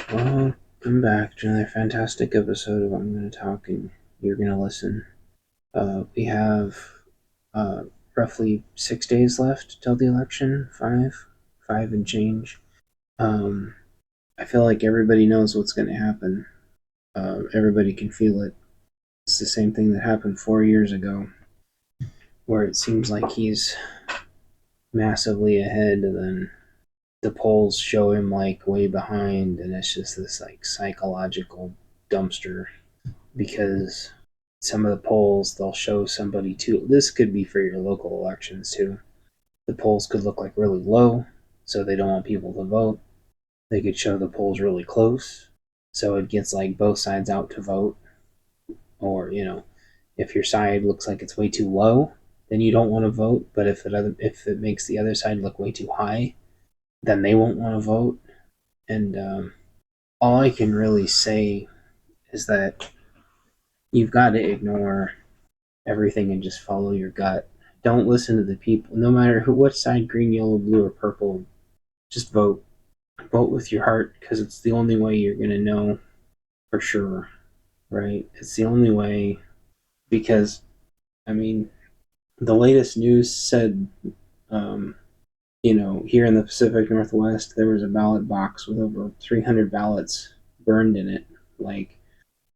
Welcome back to another fantastic episode of I'm going to talk and you're going to listen. We have uh, roughly 6 days left till the election, five and change. Um, I feel like everybody knows what's going to happen. Everybody can feel it. It's the same thing that happened 4 years ago, where it seems like he's massively ahead, and then the polls show him like way behind, and it's just this like psychological dumpster because some of the polls they'll show somebody too. This could be for your local elections too. The polls could look like really low, so they don't want people to vote. They could show the polls really close, so it gets like both sides out to vote. Or if your side looks like it's way too low, then you don't want to vote. But if it makes the other side look way too high, then they won't want to vote. And all I can really say is that you've got to ignore everything and just follow your gut. Don't listen to the people, no matter what side, green, yellow, blue, or purple. Just vote. Vote with your heart because it's the only way you're gonna know for sure, right? It's the only way because I mean, the latest news said, um, here in the Pacific Northwest, there was a ballot box with over 300 ballots burned in it. Like,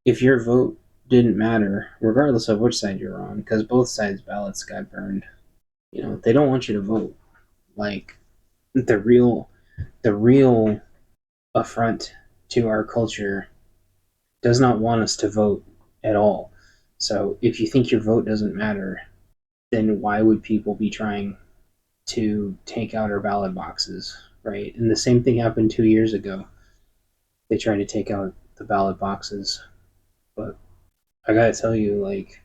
if your vote didn't matter, regardless of which side you're on, because both sides' ballots got burned. They don't want you to vote. Like the real affront to our culture does not want us to vote at all. So if you think your vote doesn't matter, then why would people be trying to take out our ballot boxes, right? And the same thing happened 2 years ago. They tried to take out the ballot boxes, but I gotta tell you, like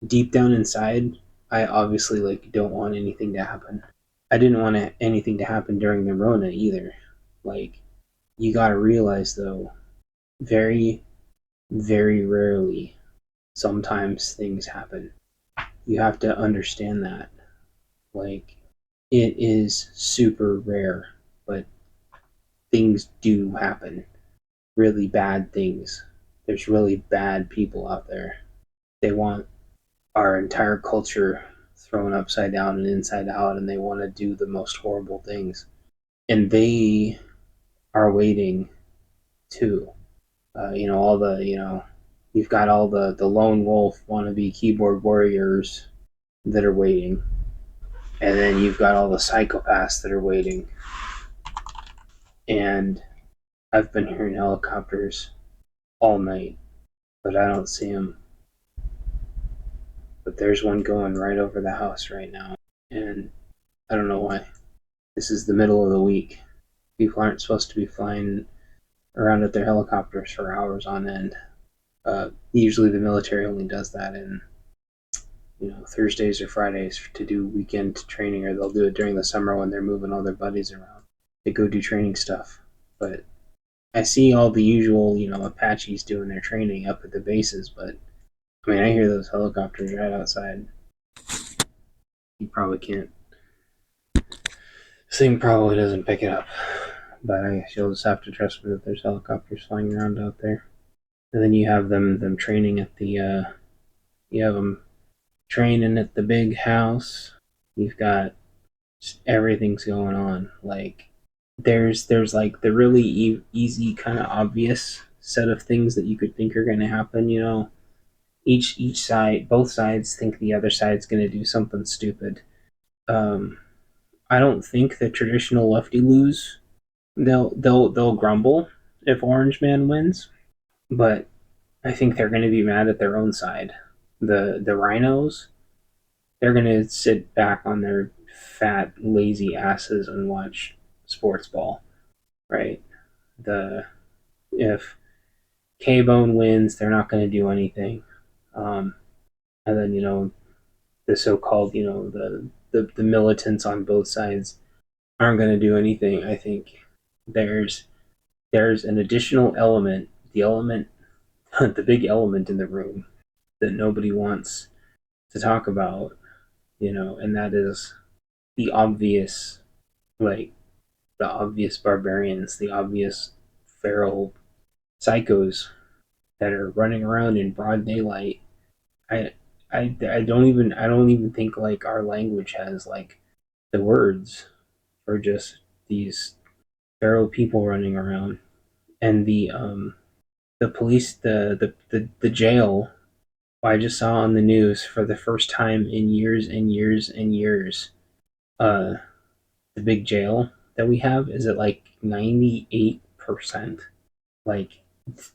deep down inside, I obviously don't want anything to happen. I didn't want anything to happen during the Rona either. Like, you gotta realize though, very, very rarely, sometimes things happen. You have to understand that. Like, it is super rare, but things do happen. Really bad things. There's really bad people out there. They want our entire culture thrown upside down and inside out, and they want to do the most horrible things. And they are waiting too. All the you've got all the lone wolf wannabe keyboard warriors that are waiting, and then you've got all the psychopaths that are waiting. And I've been hearing helicopters all night, but I don't see them. But there's one going right over the house right now, and I don't know why. This is the middle of the week. People aren't supposed to be flying around at their helicopters for hours on end. Usually the military only does that in Thursdays or Fridays to do weekend training, or they'll do it during the summer when they're moving all their buddies around. They go do training stuff. But I see all the usual, Apaches doing their training up at the bases, but I mean, I hear those helicopters right outside. You probably can't. This thing probably doesn't pick it up, but I guess you'll just have to trust me that there's helicopters flying around out there. And then you have them training at the you have them training at the big house. You've got just everything's going on. Like there's like the really easy kind of obvious set of things that you could think are going to happen. Each side, both sides think the other side's going to do something stupid. Um, I don't think the traditional lefty lose. They'll grumble if Orange Man wins, but I think they're going to be mad at their own side. The rhinos, they're going to sit back on their fat, lazy asses and watch sports ball, right? The If K Bone wins, they're not going to do anything. Um, and then the so-called the militants on both sides aren't going to do anything. I think there's there's an additional element, the element, the big element in the room that nobody wants to talk about, and that is the obvious, like the obvious barbarians, the obvious feral psychos that are running around in broad daylight. I I don't even think like our language has like the words for just these feral people running around. And the police, the jail, I just saw on the news for the first time in years and years and years. Uh, the big jail that we have is at like 98%. Like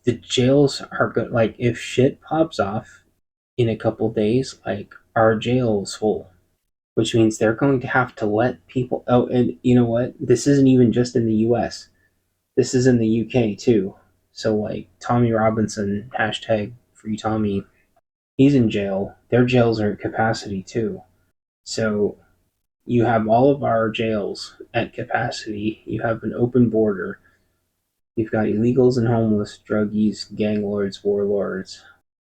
the jails are good. Like if shit pops off in a couple days, like our jail's full, which means they're going to have to let people out. And you know what? This isn't even just in the U.S. This is in the UK too. So like Tommy Robinson, hashtag free Tommy, he's in jail. Their jails are at capacity too. So you have all of our jails at capacity. You have an open border. You've got illegals and homeless, druggies, gang lords, warlords,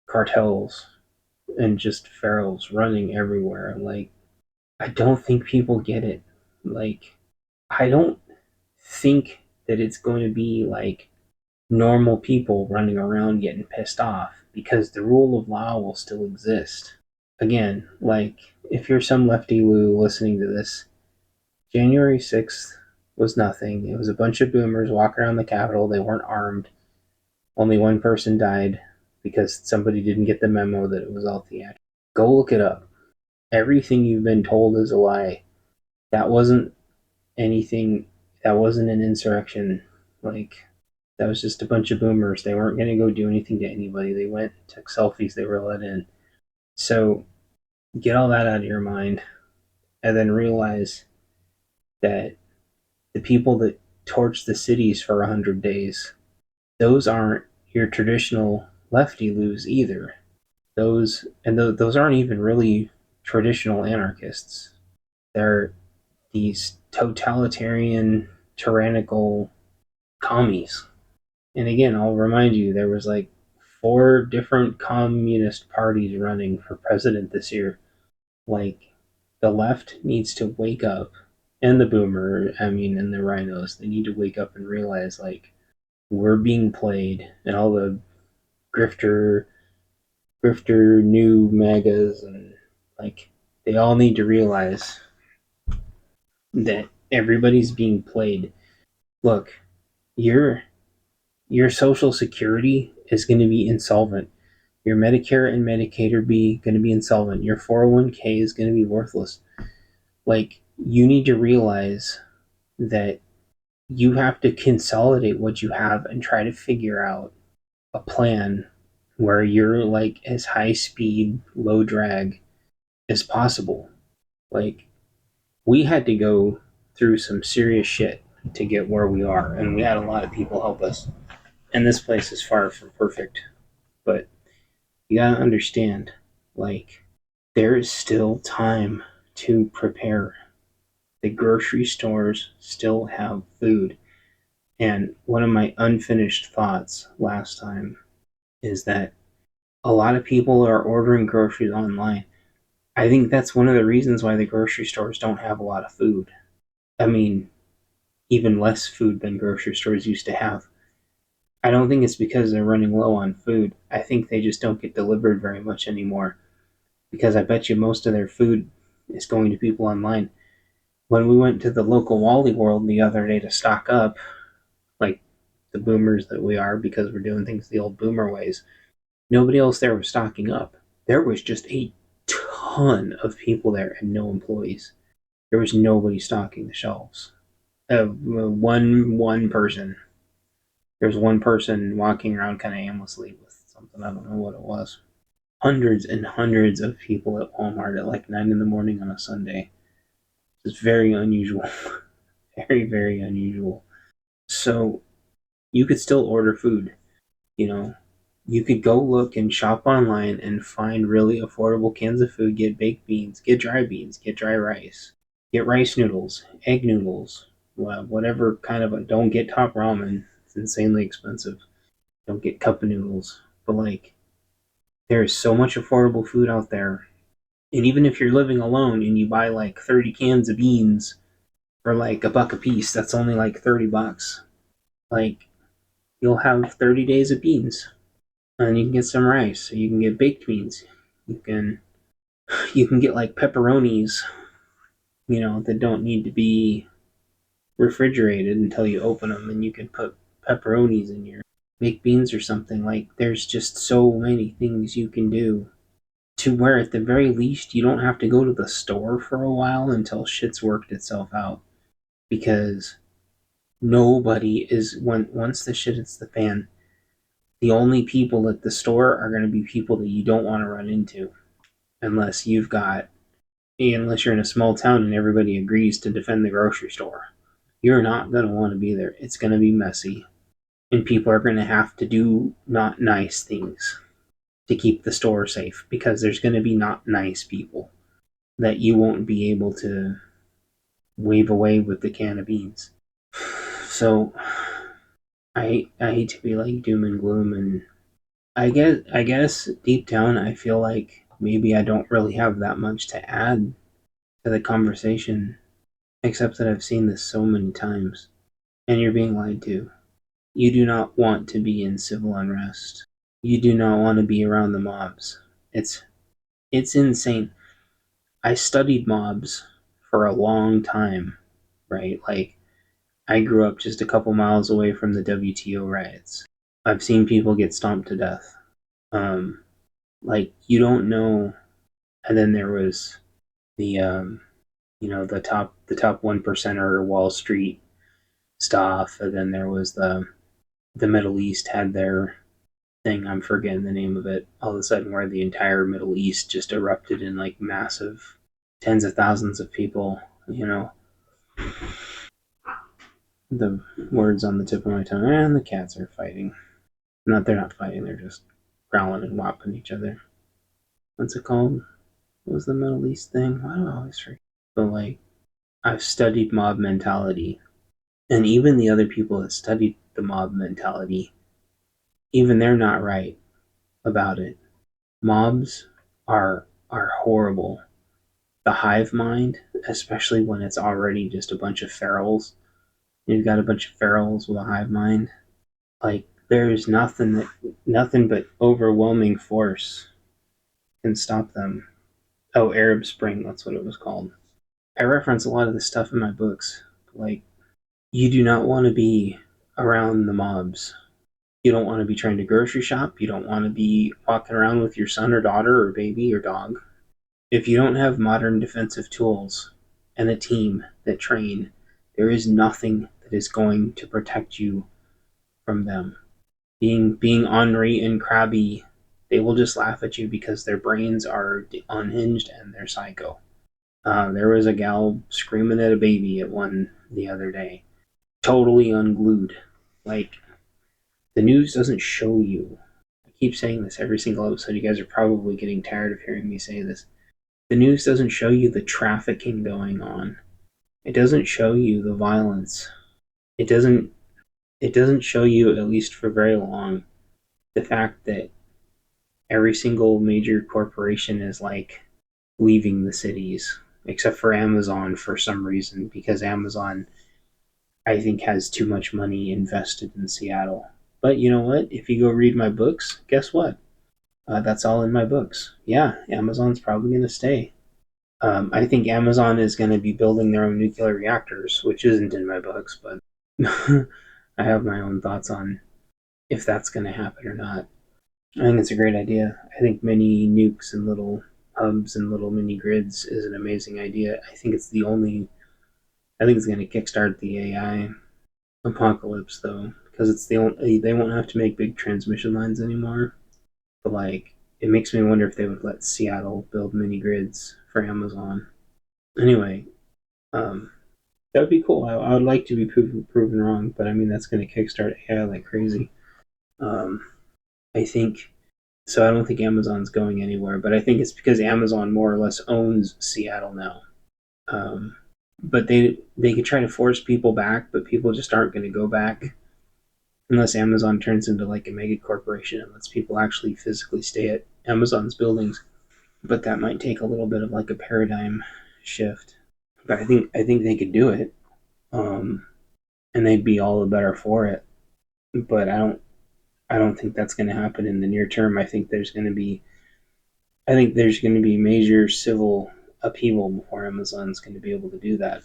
cartels, and just ferals running everywhere. Like, I don't think people get it. Like, I don't think that it's going to be like normal people running around getting pissed off because the rule of law will still exist. Again, like, if you're some lefty Lou listening to this, January 6th was nothing. It was a bunch of boomers walking around the Capitol. They weren't armed. Only one person died because somebody didn't get the memo that it was all theatrical. Go look it up. Everything you've been told is a lie. That wasn't anything. That wasn't an insurrection. Like, that was just a bunch of boomers. They weren't going to go do anything to anybody. They went, took selfies, they were let in. So get all that out of your mind and then realize that the people that torched the cities for 100 days, those aren't your traditional lefty loos either. Those aren't even really traditional anarchists. They're these totalitarian, tyrannical commies. And again, I'll remind you, there was like 4 different communist parties running for president this year. Like, the left needs to wake up, and the boomer, I mean, and the rhinos, they need to wake up and realize, like, we're being played, and all the grifter, new magas, and, like, they all need to realize that everybody's being played. Look, your your social security is going to be insolvent. Your Medicare and Medicaid are going to be insolvent. Your 401k is going to be worthless. Like, you need to realize that you have to consolidate what you have and try to figure out a plan where you're like as high speed, low drag as possible. Like, we had to go through some serious shit to get where we are, and we had a lot of people help us. And this place is far from perfect, but you gotta understand, like, there is still time to prepare. The grocery stores still have food. And one of my unfinished thoughts last time is that a lot of people are ordering groceries online. I think that's one of the reasons why the grocery stores don't have a lot of food. I mean, even less food than grocery stores used to have. I don't think it's because they're running low on food. I think they just don't get delivered very much anymore. Because I bet you most of their food is going to people online. When we went to the local Wally World the other day to stock up, like the boomers that we are, because we're doing things the old boomer ways, nobody else there was stocking up. There was just a ton of people there and no employees. There was nobody stocking the shelves. One person. There's one person walking around kind of aimlessly with something. I don't know what it was. Hundreds and hundreds of people at Walmart at like 9 in the morning on a Sunday. It's very unusual. Very, very unusual. So you could still order food. You know, you could go look and shop online and find really affordable cans of food, get baked beans, get dry rice, get rice noodles, egg noodles, whatever kind of don't get top ramen. It's insanely expensive. Don't get cup of noodles. But like, there is so much affordable food out there. And even if you're living alone and you buy like 30 cans of beans for like $1 a piece, that's only like $30. Like, you'll have 30 days of beans, and you can get some rice. You can get baked beans. You can you can get like pepperonis, that don't need to be refrigerated until you open them, and you can put pepperonis in your baked beans or something. Like there's just so many things you can do to where at the very least you don't have to go to the store for a while until shit's worked itself out, because nobody is when once the shit hits the fan, the only people at the store are going to be people that you don't want to run into, unless unless you're in a small town and everybody agrees to defend the grocery store. You're not going to want to be there. It's going to be messy, and people are going to have to do not nice things to keep the store safe, because there's going to be not nice people that you won't be able to wave away with the can of beans. So I hate to be like doom and gloom, and I guess deep down I feel like maybe I don't really have that much to add to the conversation, except that I've seen this so many times, and you're being lied to. You do not want to be in civil unrest. You do not want to be around the mobs. It's it's insane. I studied mobs for a long time, right? Like I grew up just a couple miles away from the WTO riots. I've seen people get stomped to death. Um, like you don't know. And then there was the the top 1%er Wall Street stuff, and then there was the Middle East had their thing. I'm forgetting the name of it. All of a sudden, where the entire Middle East just erupted in like massive tens of thousands of people. The words on the tip of my tongue. And the cats are fighting. They're not fighting. They're just growling and whopping each other. What's it called? What was the Middle East thing? Why do I always forget? But like, I've studied mob mentality, and even the other people that studied the mob mentality, even they're not right about it. Mobs are horrible. The hive mind, especially when it's already just a bunch of ferals. You've got a bunch of ferals with a hive mind. Like there's nothing but overwhelming force can stop them. Oh, Arab Spring, that's what it was called. I reference a lot of this stuff in my books. Like you do not want to be around the mobs. You don't want to be trying to grocery shop. You don't want to be walking around with your son or daughter or baby or dog. If you don't have modern defensive tools and a team that train, there is nothing that is going to protect you from them. Being ornery and crabby, they will just laugh at you because their brains are unhinged and they're psycho. There was a gal screaming at a baby at one the other day, totally unglued. Like the news doesn't show you. I keep saying this every single episode. You guys are probably getting tired of hearing me say this. The news doesn't show you the trafficking going on. It doesn't show you the violence. It doesn't it doesn't show you, at least for very long, the fact that every single major corporation is like leaving the cities, except for Amazon for some reason, because Amazon, I think, has too much money invested in Seattle. But you know what? If you go read my books, guess what? That's all in my books. Yeah, Amazon's probably going to stay. I think Amazon is going to be building their own nuclear reactors, which isn't in my books, but I have my own thoughts on if that's going to happen or not. I think it's a great idea. I think mini nukes and little hubs and little mini grids is an amazing idea. I think it's going to kickstart the AI apocalypse, though, because it's the only, they won't have to make big transmission lines anymore. But like, it makes me wonder if they would let Seattle build mini grids for Amazon. Anyway, um, that would be cool. I would like to be proven wrong, but I mean that's going to kickstart AI like crazy. Um, I think so. I don't think Amazon's going anywhere, but I think it's because Amazon more or less owns Seattle now. Um, but they could try to force people back, but people just aren't going to go back unless Amazon turns into like a mega corporation and lets people actually physically stay at Amazon's buildings. But that might take a little bit of like a paradigm shift. But I think they could do it, um, and they'd be all the better for it. but I don't think that's going to happen in the near term. I think there's going to be major civil upheaval before Amazon's going to be able to do that.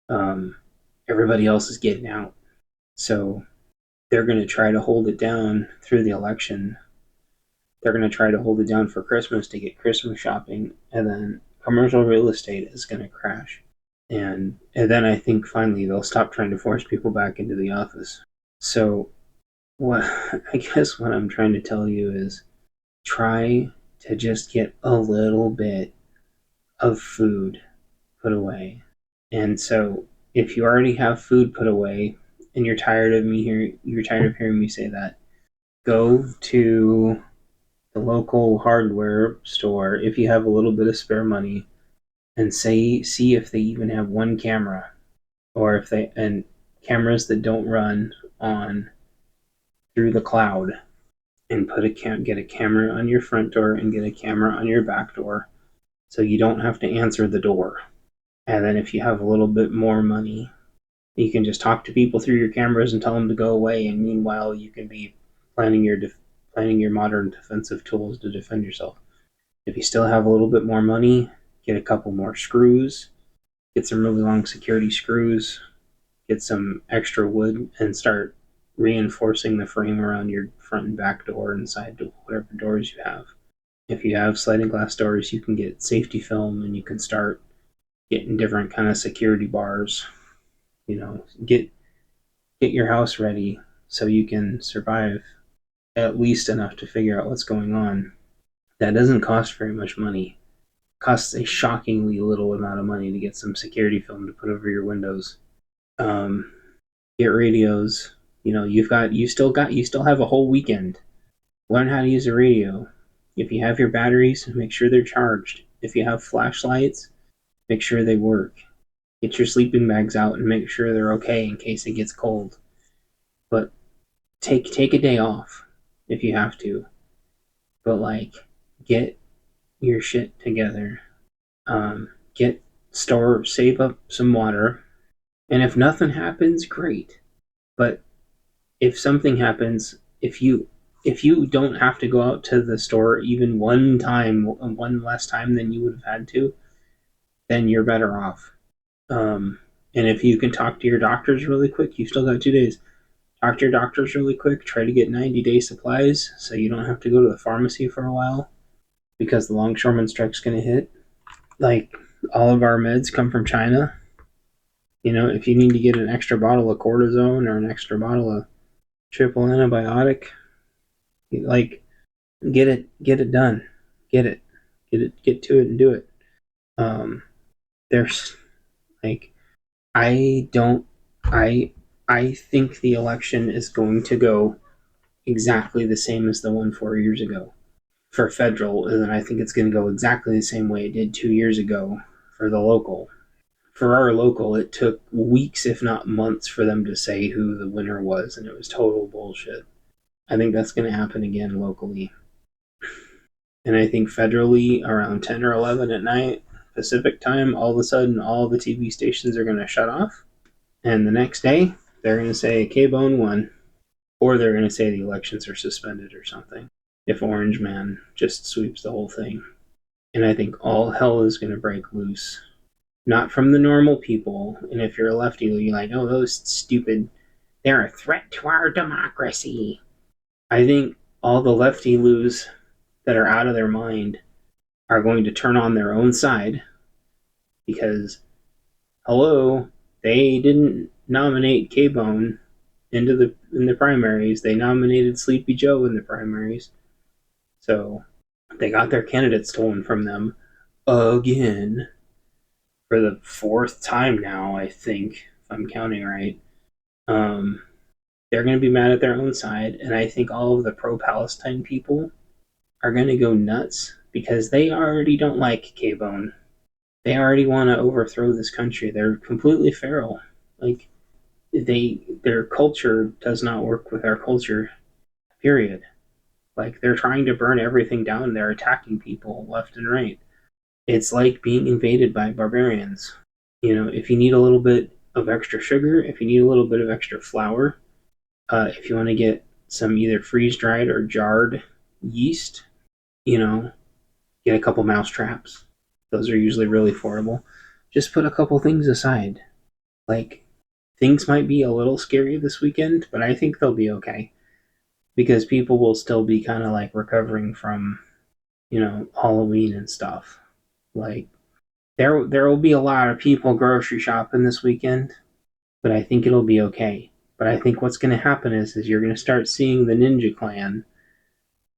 Um, Everybody else is getting out, so they're going to try to hold it down through the election. They're going to try to hold it down for Christmas to get Christmas shopping, and then commercial real estate is going to crash. And then I think finally they'll stop trying to force people back into the office. So what I guess what I'm trying to tell you is try to just get a little bit of food put away. And so if you already have food put away and you're tired of hearing me say that, go to the local hardware store if you have a little bit of spare money and see if they even have one camera, or if they and cameras that don't run on through the cloud, and get a camera on your front door and get a camera on your back door so you don't have to answer the door. And then if you have a little bit more money, you can just talk to people through your cameras and tell them to go away, and meanwhile you can be planning your modern defensive tools to defend yourself. If you still have a little bit more money, get a couple more screws, get some really long security screws, get some extra wood, and start reinforcing the frame around your front and back door and side door, whatever doors you have. If you have sliding glass doors, you can get safety film and you can start getting different kind of security bars. Get your house ready so you can survive at least enough to figure out what's going on. That doesn't cost very much money. It costs a shockingly little amount of money to get some security film to put over your windows. Um, get radios. You still have a whole weekend. Learn how to use a radio. If you have your batteries, make sure they're charged. If you have flashlights, make sure they work. Get your sleeping bags out and make sure they're okay in case it gets cold. But take a day off if you have to. But like, get your shit together. Get save up some water, and if nothing happens, great. But if something happens, if you don't have to go out to the store even one less time than you would have had to, then you're better off. And if you can talk to your doctors really quick, you've still got 2 days. Talk to your doctors really quick. Try to get 90-day supplies so you don't have to go to the pharmacy for a while because the longshoreman strike's going to hit. Like, all of our meds come from China. If you need to get an extra bottle of cortisone or an extra bottle of triple antibiotic, like, get it done. Get to it and do it. Um, there's like, I don't, I think the election is going to go exactly the same as the one 4 years ago for federal, and then I think it's going to go exactly the same way it did 2 years ago for the local. For our local, it took weeks, if not months, for them to say who the winner was, and it was total bullshit. I think that's going to happen again locally. And I think federally, around 10 or 11 at night, Pacific time, all of a sudden, all the TV stations are going to shut off. And the next day, they're going to say K-Bone won. Or they're going to say the elections are suspended or something. If Orange Man just sweeps the whole thing. And I think all hell is going to break loose. Not from the normal people. And if you're a lefty, you're like, oh, those stupid, they're a threat to our democracy. I think all the lefty loos that are out of their mind are going to turn on their own side because, hello, they didn't nominate K-Bone in the primaries. They nominated Sleepy Joe in the primaries. So they got their candidate stolen from them again for the fourth time now, I think, if I'm counting right. They're going to be mad at their own side, and I think all of the pro-Palestine people are going to go nuts because they already don't like K-Bone. They already want to overthrow this country. They're completely feral. Like, their culture does not work with our culture, period. Like, they're trying to burn everything down. They're attacking people left and right. It's like being invaded by barbarians. If you need a little bit of extra sugar, if you need a little bit of extra flour, If you want to get some either freeze dried or jarred yeast, you know, get a couple mouse traps. Those are usually really affordable. Just put a couple things aside. Like, things might be a little scary this weekend, but I think they'll be okay because people will still be kind of like recovering from, Halloween and stuff. Like, there will be a lot of people grocery shopping this weekend, but I think it'll be okay. But I think what's going to happen is you're going to start seeing the Ninja Clan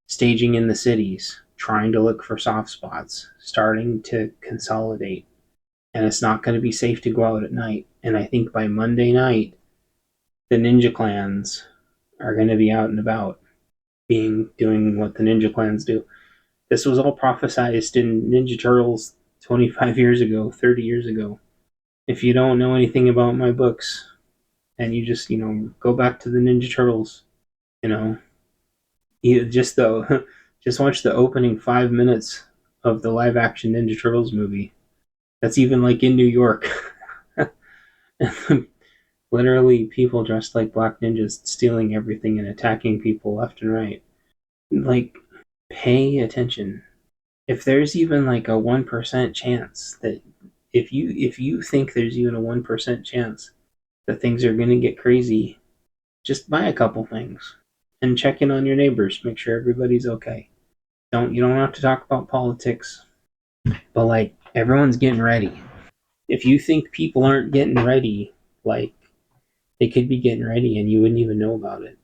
staging in the cities, trying to look for soft spots, starting to consolidate. And it's not going to be safe to go out at night. And I think by Monday night, the Ninja Clans are going to be out and about, doing what the Ninja Clans do. This was all prophesized in Ninja Turtles 25 years ago, 30 years ago. If you don't know anything about my books, and you just, go back to the Ninja Turtles, you know, you just the just watch the opening 5 minutes of the live action Ninja Turtles movie. That's even like in New York. Literally people dressed like black ninjas stealing everything and attacking people left and right. Like, pay attention. If there's even like a 1% chance that if you think there's even a 1% chance that things are going to get crazy, just buy a couple things and check in on your neighbors, make sure everybody's okay. You don't have to talk about politics, but like, everyone's getting ready. If you think people aren't getting ready, like, they could be getting ready and you wouldn't even know about it.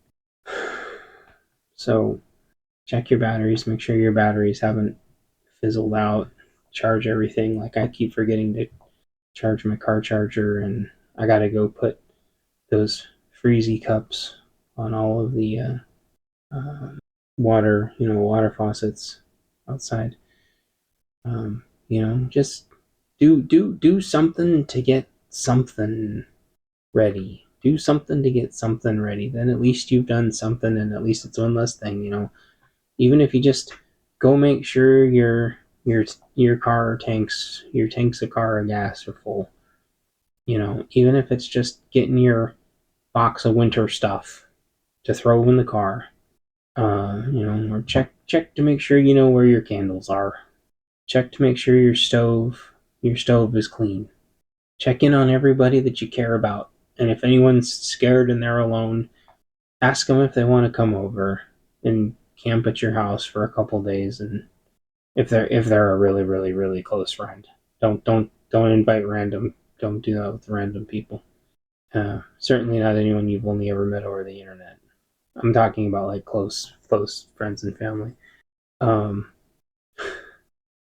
So check your batteries, make sure your batteries haven't fizzled out, charge everything. Like, I keep forgetting to charge my car charger, and I gotta go put those freezy cups on all of the water faucets outside. Just do something to get something ready. Do something to get something ready. Then at least you've done something, and at least it's one less thing. Even if you just go make sure your tanks of car of gas are full. Even if it's just getting your box of winter stuff to throw in the car. Or check to make sure you know where your candles are. Check to make sure your stove is clean. Check in on everybody that you care about. And if anyone's scared and they're alone, ask them if they want to come over and camp at your house for a couple days. And if they're a really really really close friend, don't invite random. Don't do that with random people. Certainly not anyone you've only ever met over the internet. I'm talking about like close friends and family. Um,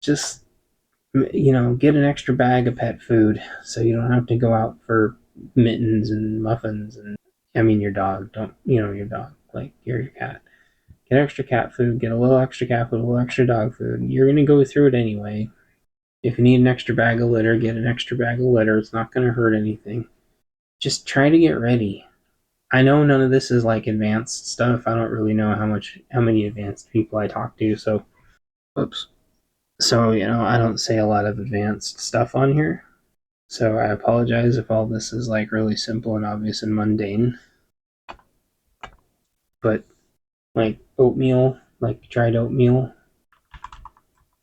just get an extra bag of pet food so you don't have to go out for mittens and muffins. And I mean, your dog. Don't your dog, like your cat. Get extra cat food. Get a little extra cat food, a little extra dog food. You're gonna go through it anyway. If you need an extra bag of litter, get an extra bag of litter. It's not gonna hurt anything. Just try to get ready. I know none of this is like advanced stuff. I don't really know how many advanced people I talk to. So, oops. So I don't say a lot of advanced stuff on here. So I apologize if all this is like really simple and obvious and mundane. But like oatmeal, like dried oatmeal,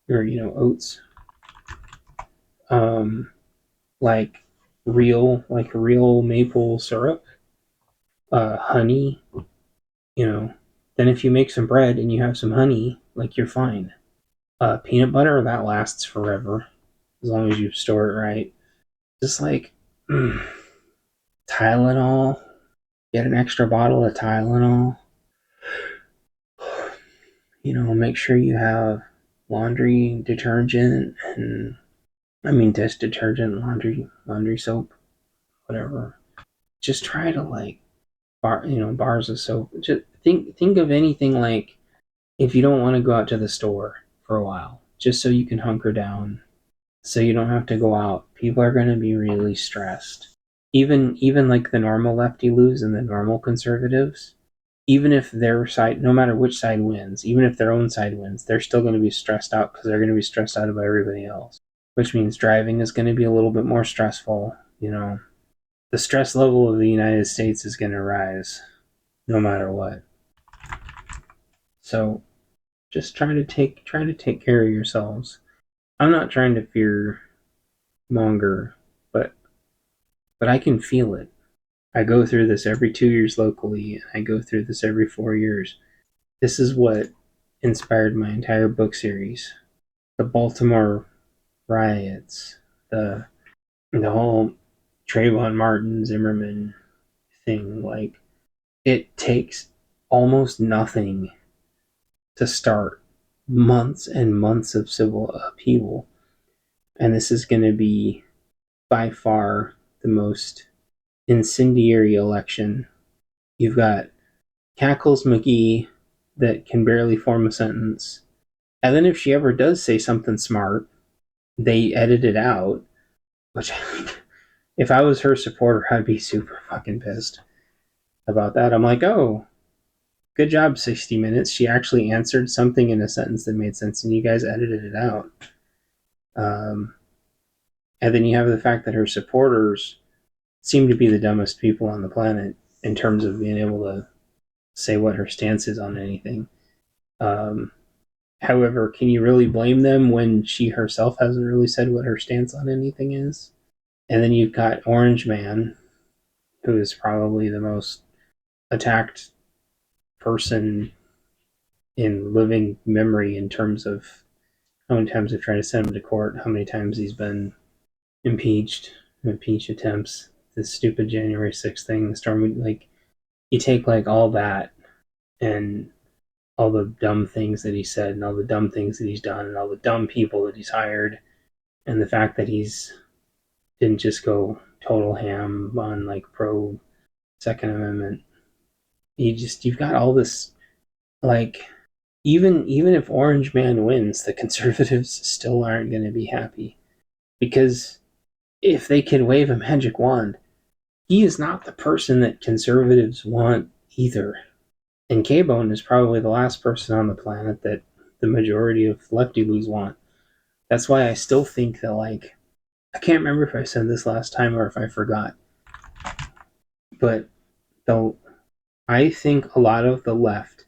or oats, um, like real maple syrup, honey. Then if you make some bread and you have some honey, like, you're fine. Peanut butter, that lasts forever as long as you store it right. Just like Tylenol, get an extra bottle of Tylenol. Make sure you have laundry detergent, and I mean dish detergent, laundry soap, whatever. Just try to like bars of soap. Just think of anything, like, if you don't want to go out to the store for a while, just so you can hunker down, so you don't have to go out. People are going to be really stressed. Even like the normal lefty-loos and the normal conservatives, even if their side, no matter which side wins, even if their own side wins, they're still going to be stressed out because they're going to be stressed out about everybody else. Which means driving is going to be a little bit more stressful. The stress level of the United States is going to rise. no matter what. So just try to take care of yourselves. I'm not trying to fear monger, but I can feel it. I go through this every 2 years locally, and I go through this every 4 years. This is what inspired my entire book series. The Baltimore riots, the whole Trayvon Martin Zimmerman thing. Like, it takes almost nothing to start months and months of civil upheaval. And this is going to be by far the most incendiary election. You've got Cackles McGee that can barely form a sentence. And then if she ever does say something smart, they edit it out, which if I was her supporter, I'd be super fucking pissed about that. I'm like, oh, good job, 60 Minutes. She actually answered something in a sentence that made sense, and you guys edited it out. Um, and then you have the fact that her supporters seem to be the dumbest people on the planet in terms of being able to say what her stance is on anything. Um, However, can you really blame them when she herself hasn't really said what her stance on anything is? And then you've got Orange Man, who is probably the most attacked person in living memory in terms of how many times they've tried to send him to court, how many times he's been impeach attempts, this stupid January 6th thing, the storm. Like, you take like all that and all the dumb things that he said and all the dumb things that he's done and all the dumb people that he's hired, and the fact that he's didn't just go total ham on like pro Second Amendment. You've got all this, like, even if Orange Man wins, the conservatives still aren't going to be happy, because if they can wave a magic wand, he is not the person that conservatives want either. And K-Bone is probably the last person on the planet that the majority of lefty-loos want. That's why I still think that, like, I can't remember if I said this last time or if I forgot, but though I think a lot of the left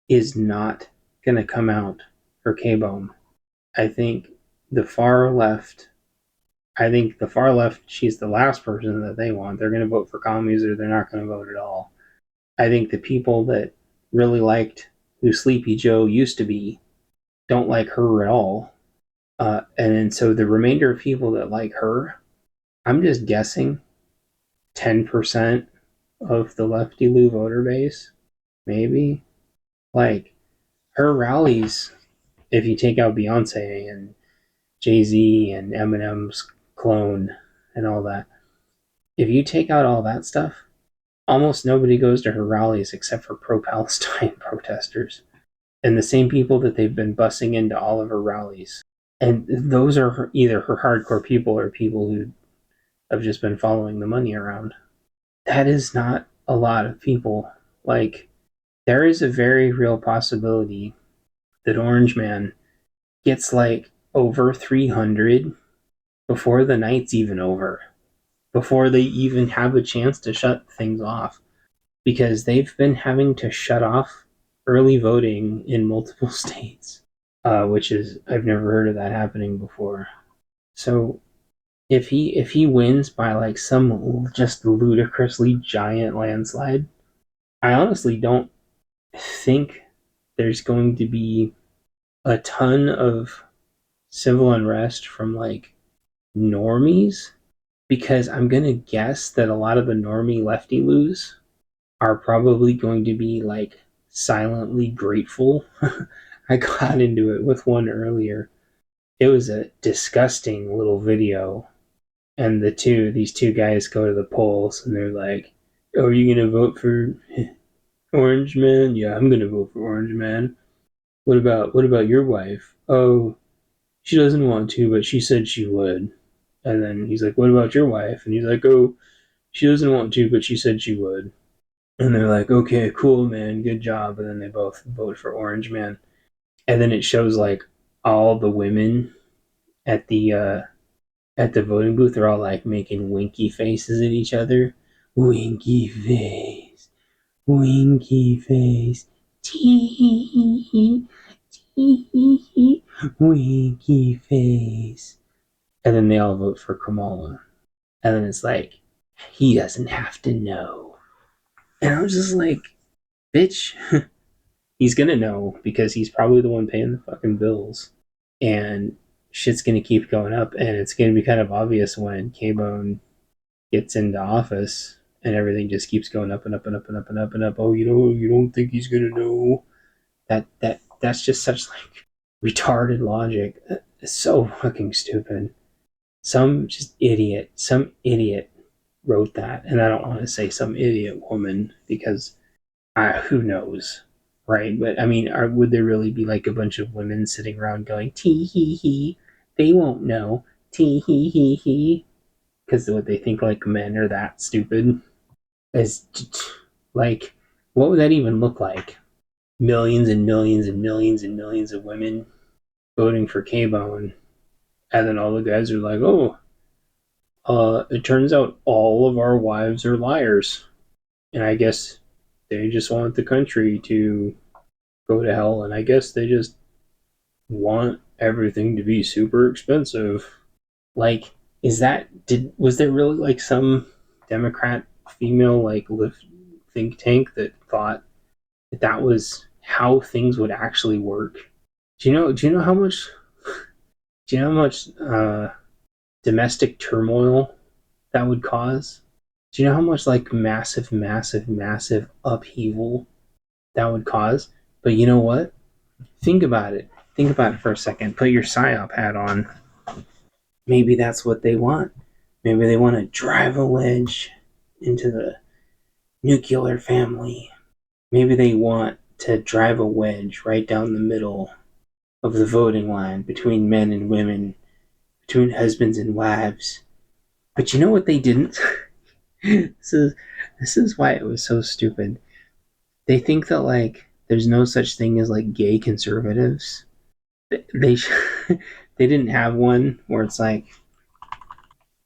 is not going to come out for K-Bone. I think the far left she's the last person that they want. They're going to vote for commies, or they're not going to vote at all. I think the people that really liked who Sleepy Joe used to be don't like her at all. And so the remainder of people that like her, I'm just guessing 10% of the lefty Lou voter base, maybe. Like, her rallies, if you take out Beyonce and Jay-Z and Eminem's clone and all that, if you take out all that stuff, almost nobody goes to her rallies except for pro-Palestine protesters and the same people that they've been bussing into all of her rallies. And those are either her hardcore people or people who have just been following the money around. That is not a lot of people. Like, there is a very real possibility that Orange Man gets like over 300 before the night's even over, before they even have a chance to shut things off, because they've been having to shut off early voting in multiple states, which is, I've never heard of that happening before. So if he wins by like some just ludicrously giant landslide, I honestly don't think there's going to be a ton of civil unrest from like normies, because I'm gonna guess that a lot of the normie lefty loos are probably going to be like silently grateful. I got into it with one earlier. It was a disgusting little video, and these two guys go to the polls and they're like, "Oh, are you gonna vote for Orange Man?" "Yeah, I'm gonna vote for Orange Man." What about your wife?" "Oh, she doesn't want to, but she said she would." And then he's like, "What about your wife?" And he's like, "Oh, she doesn't want to, but she said she would." And they're like, "Okay, cool, man, good job." And then they both vote for Orange Man. And then it shows like all the women at the voting booth are all like making winky faces at each other. Winky face, Winky face. Tee tee winky face. And then they all vote for Kamala. And then it's like, he doesn't have to know. And I was just like, bitch, he's gonna know because he's probably the one paying the fucking bills. And shit's gonna keep going up, and it's gonna be kind of obvious when K Bone gets into office and everything just keeps going up and up and up and up and up and up. Oh, you don't think he's gonna know that's just such like retarded logic. It's so fucking stupid. Some idiot wrote that, and I don't want to say some idiot woman because who knows, right? But I mean, would there really be like a bunch of women sitting around going tee hee hee? They won't know tee hee hee hee because what they think like men are that stupid. Is like, what would that even look like? Millions and millions and millions and millions of women voting for K Bone, and then all the guys are like, oh, it turns out all of our wives are liars, and I guess they just want the country to go to hell, and I guess they just want everything to be super expensive. Like, was there really like some Democrat female like lift think tank that thought that that was how things would actually work? Do you know how much? Do you know how much domestic turmoil that would cause? Do you know how much like massive, massive, massive upheaval that would cause? But you know what? Think about it. Think about it for a second. Put your psyop hat on. Maybe that's what they want. Maybe they want to drive a wedge into the nuclear family. Maybe they want to drive a wedge right down the middle of the voting line between men and women, between husbands and wives. But you know what they didn't? this is this is why it was so stupid. They think that like there's no such thing as like gay conservatives. They they didn't have one where it's like,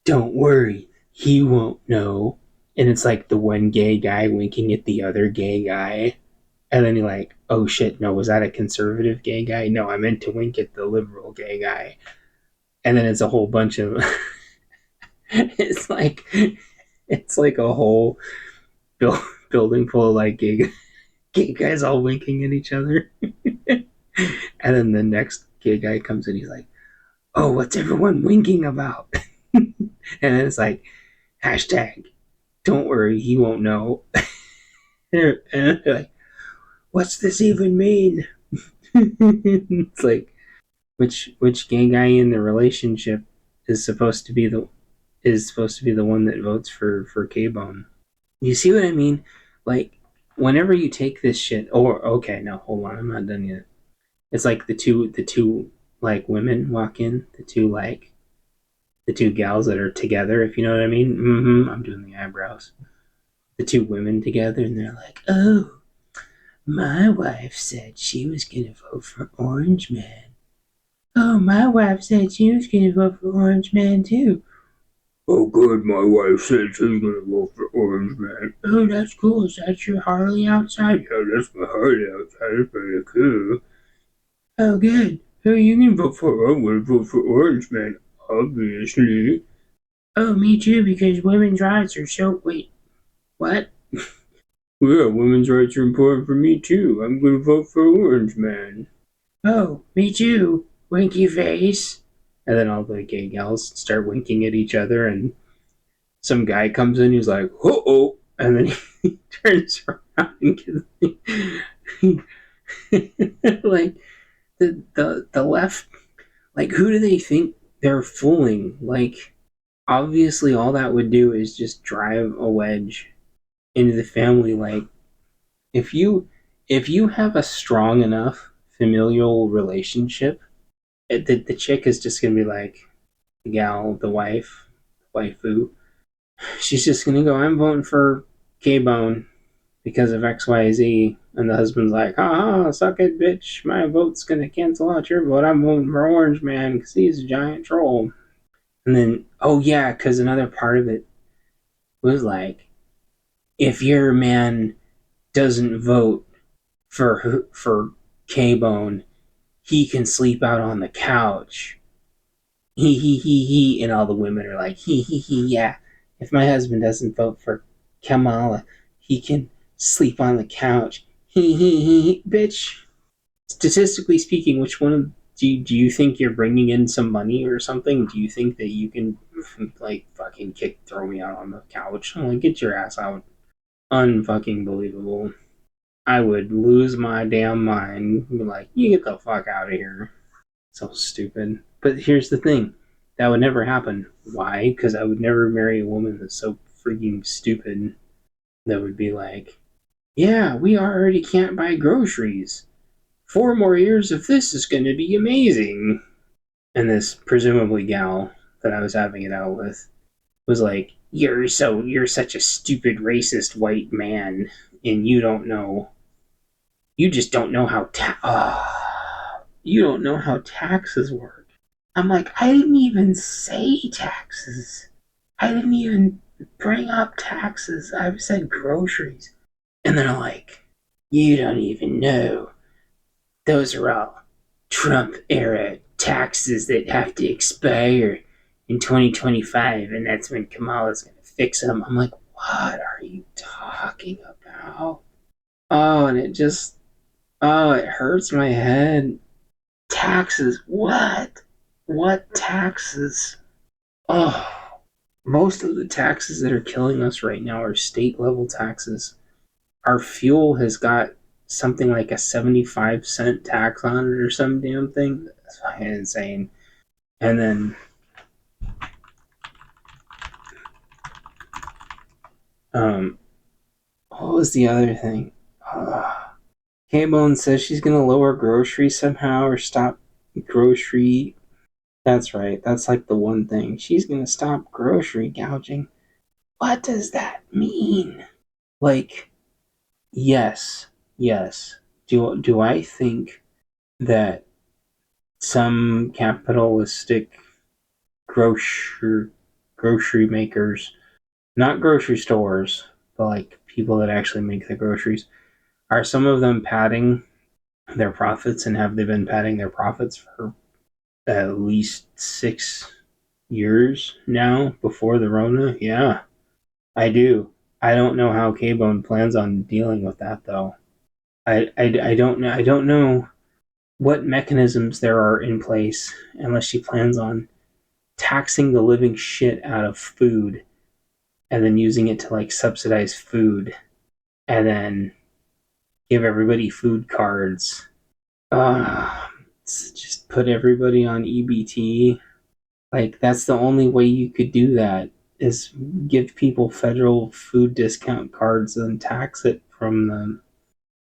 don't worry, he won't know. And it's like the one gay guy winking at the other gay guy. And then you're like, oh shit, no, was that a conservative gay guy? No, I meant to wink at the liberal gay guy. And then it's a whole bunch of it's like it's like a whole building full of like gay guys all winking at each other. And then the next gay guy comes in, he's like, oh, what's everyone winking about? And then it's like, hashtag, don't worry, he won't know. And they're like, what's this even mean? It's like, which gay guy in the relationship is supposed to be the one that votes for K Bone? You see what I mean? Like, whenever you take this shit, or okay, no, hold on, I'm not done yet. It's like the two like women walk in, the two gals that are together, if you know what I mean. I'm doing the eyebrows. The two women together, and they're like, "Oh, my wife said she was gonna vote for Orange Man. Oh, my wife said she was gonna vote for Orange Man too. Oh, good. My wife said she's gonna vote for Orange Man. Oh, that's cool. Is that your Harley outside? Yeah, that's my Harley outside. It's pretty cool. Oh, good. Who are you gonna vote for? I'm gonna vote for Orange Man, obviously. Oh, me too, because women's rights are so. Wait, what? Yeah, women's rights are important for me too. I'm gonna vote for Orange Man. Oh, me too. Winky face. And then all the gay gals start winking at each other, and some guy comes in, he's like, oh, and then he turns around and gives like the left, like who do they think they're fooling? Like obviously all that would do is just drive a wedge into the family. Like if you have a strong enough familial relationship, the chick is just gonna be like the gal, the wife, waifu. She's just gonna go, I'm voting for K Bone because of XYZ. And the husband's like, suck it, bitch. My vote's gonna cancel out your vote. I'm voting for Orange Man because he's a giant troll. And then, oh yeah, because another part of it was like, if you're a man doesn't vote for K-Bone, he can sleep out on the couch. He, and all the women are like, yeah. If my husband doesn't vote for Kamala, he can sleep on the couch. Bitch. Statistically speaking, which one of do you think you're bringing in some money or something? Do you think that you can like fucking throw me out on the couch? I'm like, get your ass out. Unfucking believable. I would lose my damn mind. Be like, you get the fuck out of here. So stupid. But here's the thing. That would never happen. Why? Because I would never marry a woman that's so freaking stupid that would be like, yeah, we already can't buy groceries. 4 more years of this is going to be amazing. And this presumably gal that I was having it out with was like, you're such a stupid racist white man, and you just don't know how you don't know how taxes work. I'm like, I didn't even say taxes. I didn't even bring up taxes. I said groceries. And then I'm like, you don't even know. Those are all Trump era taxes that have to expire in 2025, and that's when Kamala's going to fix them. I'm like, what are you talking about? Oh, and it hurts my head. Taxes? What? What taxes? Oh, most of the taxes that are killing us right now are state level taxes. Our fuel has got something like a 75-cent tax on it or some damn thing. That's fucking insane. And then um what was the other thing? K-Bone says she's gonna lower groceries somehow or stop grocery. That's right. That's like the one thing. She's gonna stop grocery gouging. What does that mean? Like, yes, yes. Do I think that some capitalistic grocery grocery makers, not grocery stores, but like people that actually make the groceries, are some of them padding their profits, and have they been padding their profits for at least 6 years now before the Rona? Yeah, I do. I don't know how K-Bone plans on dealing with that though. I don't know. I don't know what mechanisms there are in place unless she plans on taxing the living shit out of food and then using it to like subsidize food and then give everybody food cards. Just put everybody on EBT. Like that's the only way you could do that is give people federal food discount cards and tax it from them.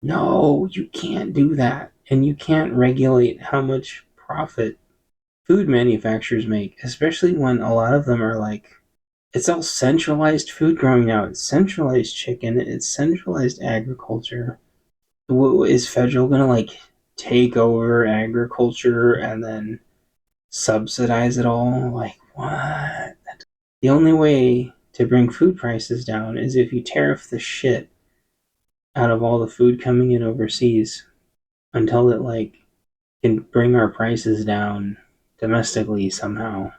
No, you can't do that. And you can't regulate how much profit food manufacturers make, especially when a lot of them are like, it's all centralized food growing now. It's centralized chicken. It's centralized agriculture. Is federal gonna like take over agriculture and then subsidize it all? Like what? The only way to bring food prices down is if you tariff the shit out of all the food coming in overseas until it like can bring our prices down domestically somehow.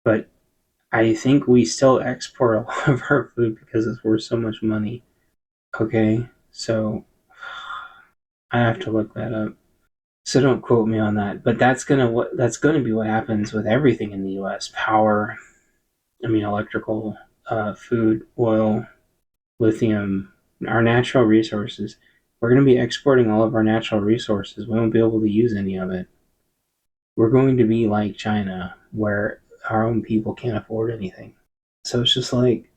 But I think we still export a lot of our food because it's worth so much money. Okay, so I have to look that up. So don't quote me on that. But that's gonna be what happens with everything in the U.S. Power, I mean electrical, food, oil, lithium, our natural resources. We're gonna be exporting all of our natural resources. We won't be able to use any of it. We're going to be like China, where our own people can't afford anything. So it's just like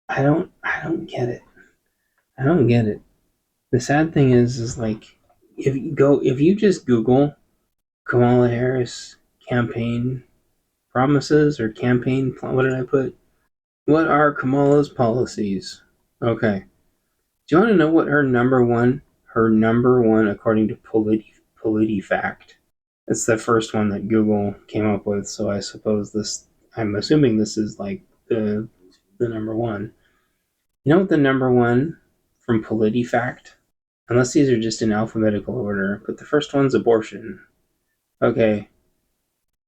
I don't get it. I don't get it. The sad thing is like if you just Google Kamala Harris campaign promises or campaign what did I put? What are Kamala's policies? Okay. Do you want to know what her number one according to PolitiFact? It's the first one that Google came up with, so I'm assuming this is like the number one. You know what the number one from PolitiFact, unless these are just in alphabetical order. But the first one's abortion. Okay,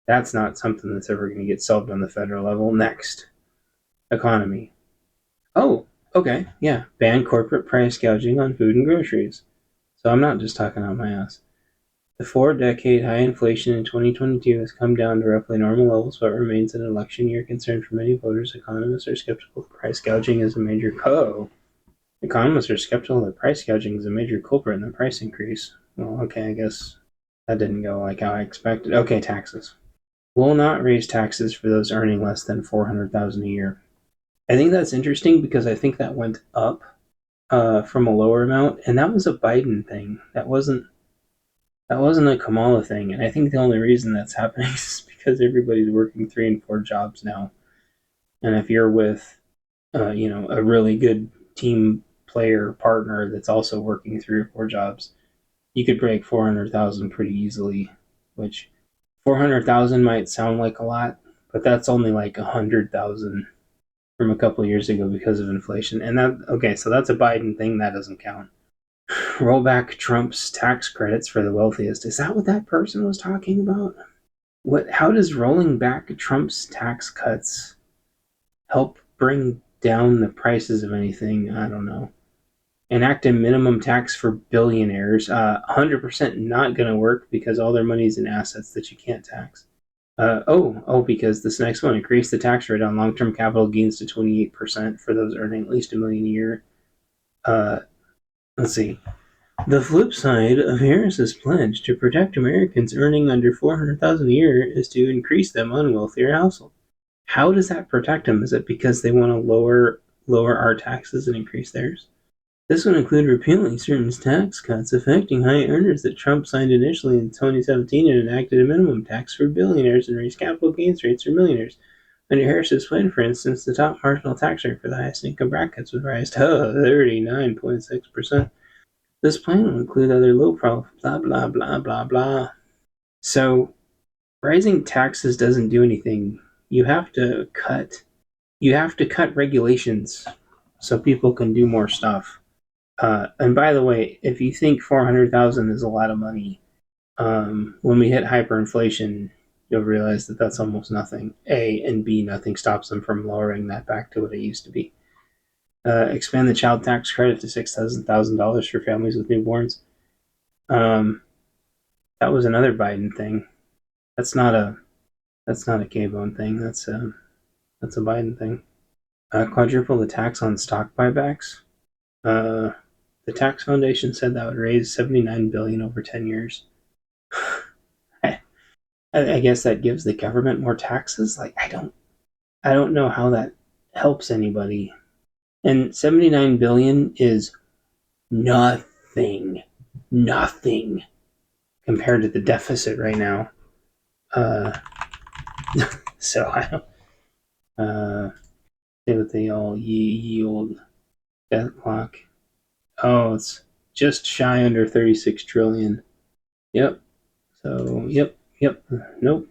that's not something that's ever going to get solved on the federal level. Next, economy. Oh, okay, yeah. Ban corporate price gouging on food and groceries. So I'm not just talking out my ass. The four-decade high inflation in 2022 has come down to roughly normal levels, but remains an election year concern for many voters. Economists are skeptical that price gouging is a major Economists are skeptical that price gouging is a major culprit in the price increase. Well, okay, I guess that didn't go like how I expected. Okay, taxes. Will not raise taxes for those earning less than $400,000 a year. I think that's interesting because I think that went up from a lower amount, and that was a Biden thing. That wasn't a Kamala thing, and I think the only reason that's happening is because everybody's working 3 and 4 jobs now. And if you're with, a really good team player partner that's also working 3 or 4 jobs, you could break 400,000 pretty easily. Which 400,000 might sound like a lot, but that's only like 100,000 from a couple of years ago because of inflation. And so that's a Biden thing that doesn't count. Roll back Trump's tax credits for the wealthiest. Is that what that person was talking about? How does rolling back Trump's tax cuts help bring down the prices of anything? I don't know. Enact a minimum tax for billionaires. 100% not going to work because all their money's in assets that you can't tax. Because this next one, increase the tax rate on long-term capital gains to 28% for those earning at least $1 million a year. Let's see. The flip side of Harris's pledge to protect Americans earning under $400,000 a year is to increase them on wealthier households. How does that protect them? Is it because they want to lower our taxes and increase theirs? This would include repealing certain tax cuts affecting high earners that Trump signed initially in 2017 and enacted a minimum tax for billionaires and raised capital gains rates for millionaires. Under Harris's plan, for instance, the top marginal tax rate for the highest income brackets would rise to 39.6%. This plan will include other low profile blah blah blah blah blah. So rising taxes doesn't do anything. You have to cut regulations so people can do more stuff. And by the way, if you think 400,000 is a lot of money, when we hit hyperinflation, you'll realize that that's almost nothing. A, and B, nothing stops them from lowering that back to what it used to be. Expand the child tax credit to $6,000 for families with newborns. That was another Biden thing. That's not a K-Bone thing. That's a Biden thing. Quadruple the tax on stock buybacks. The tax foundation said that would raise $79 billion over 10 years. I guess that gives the government more taxes. Like I don't know how that helps anybody. And $79 billion is nothing compared to the deficit right now. So I don't. See what they all yield. Death clock. Oh, it's just shy under 36 trillion. Yep. So yep. Nope.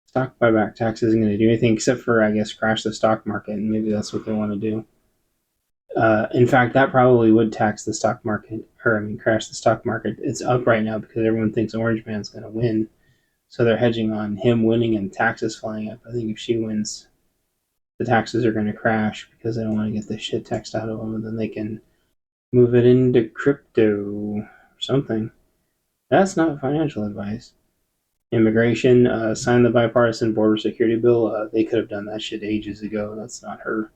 Stock buyback tax isn't going to do anything except for, I guess, crash the stock market, and maybe that's what they want to do. In fact, that probably would tax the stock market, crash the stock market. It's up right now because everyone thinks Orange Man's going to win, so they're hedging on him winning and taxes flying up. I think if she wins, the taxes are going to crash because they don't want to get the shit taxed out of them, and then they can move it into crypto or something. That's not financial advice. Immigration, sign the bipartisan border security bill. They could have done that shit ages ago. That's not her.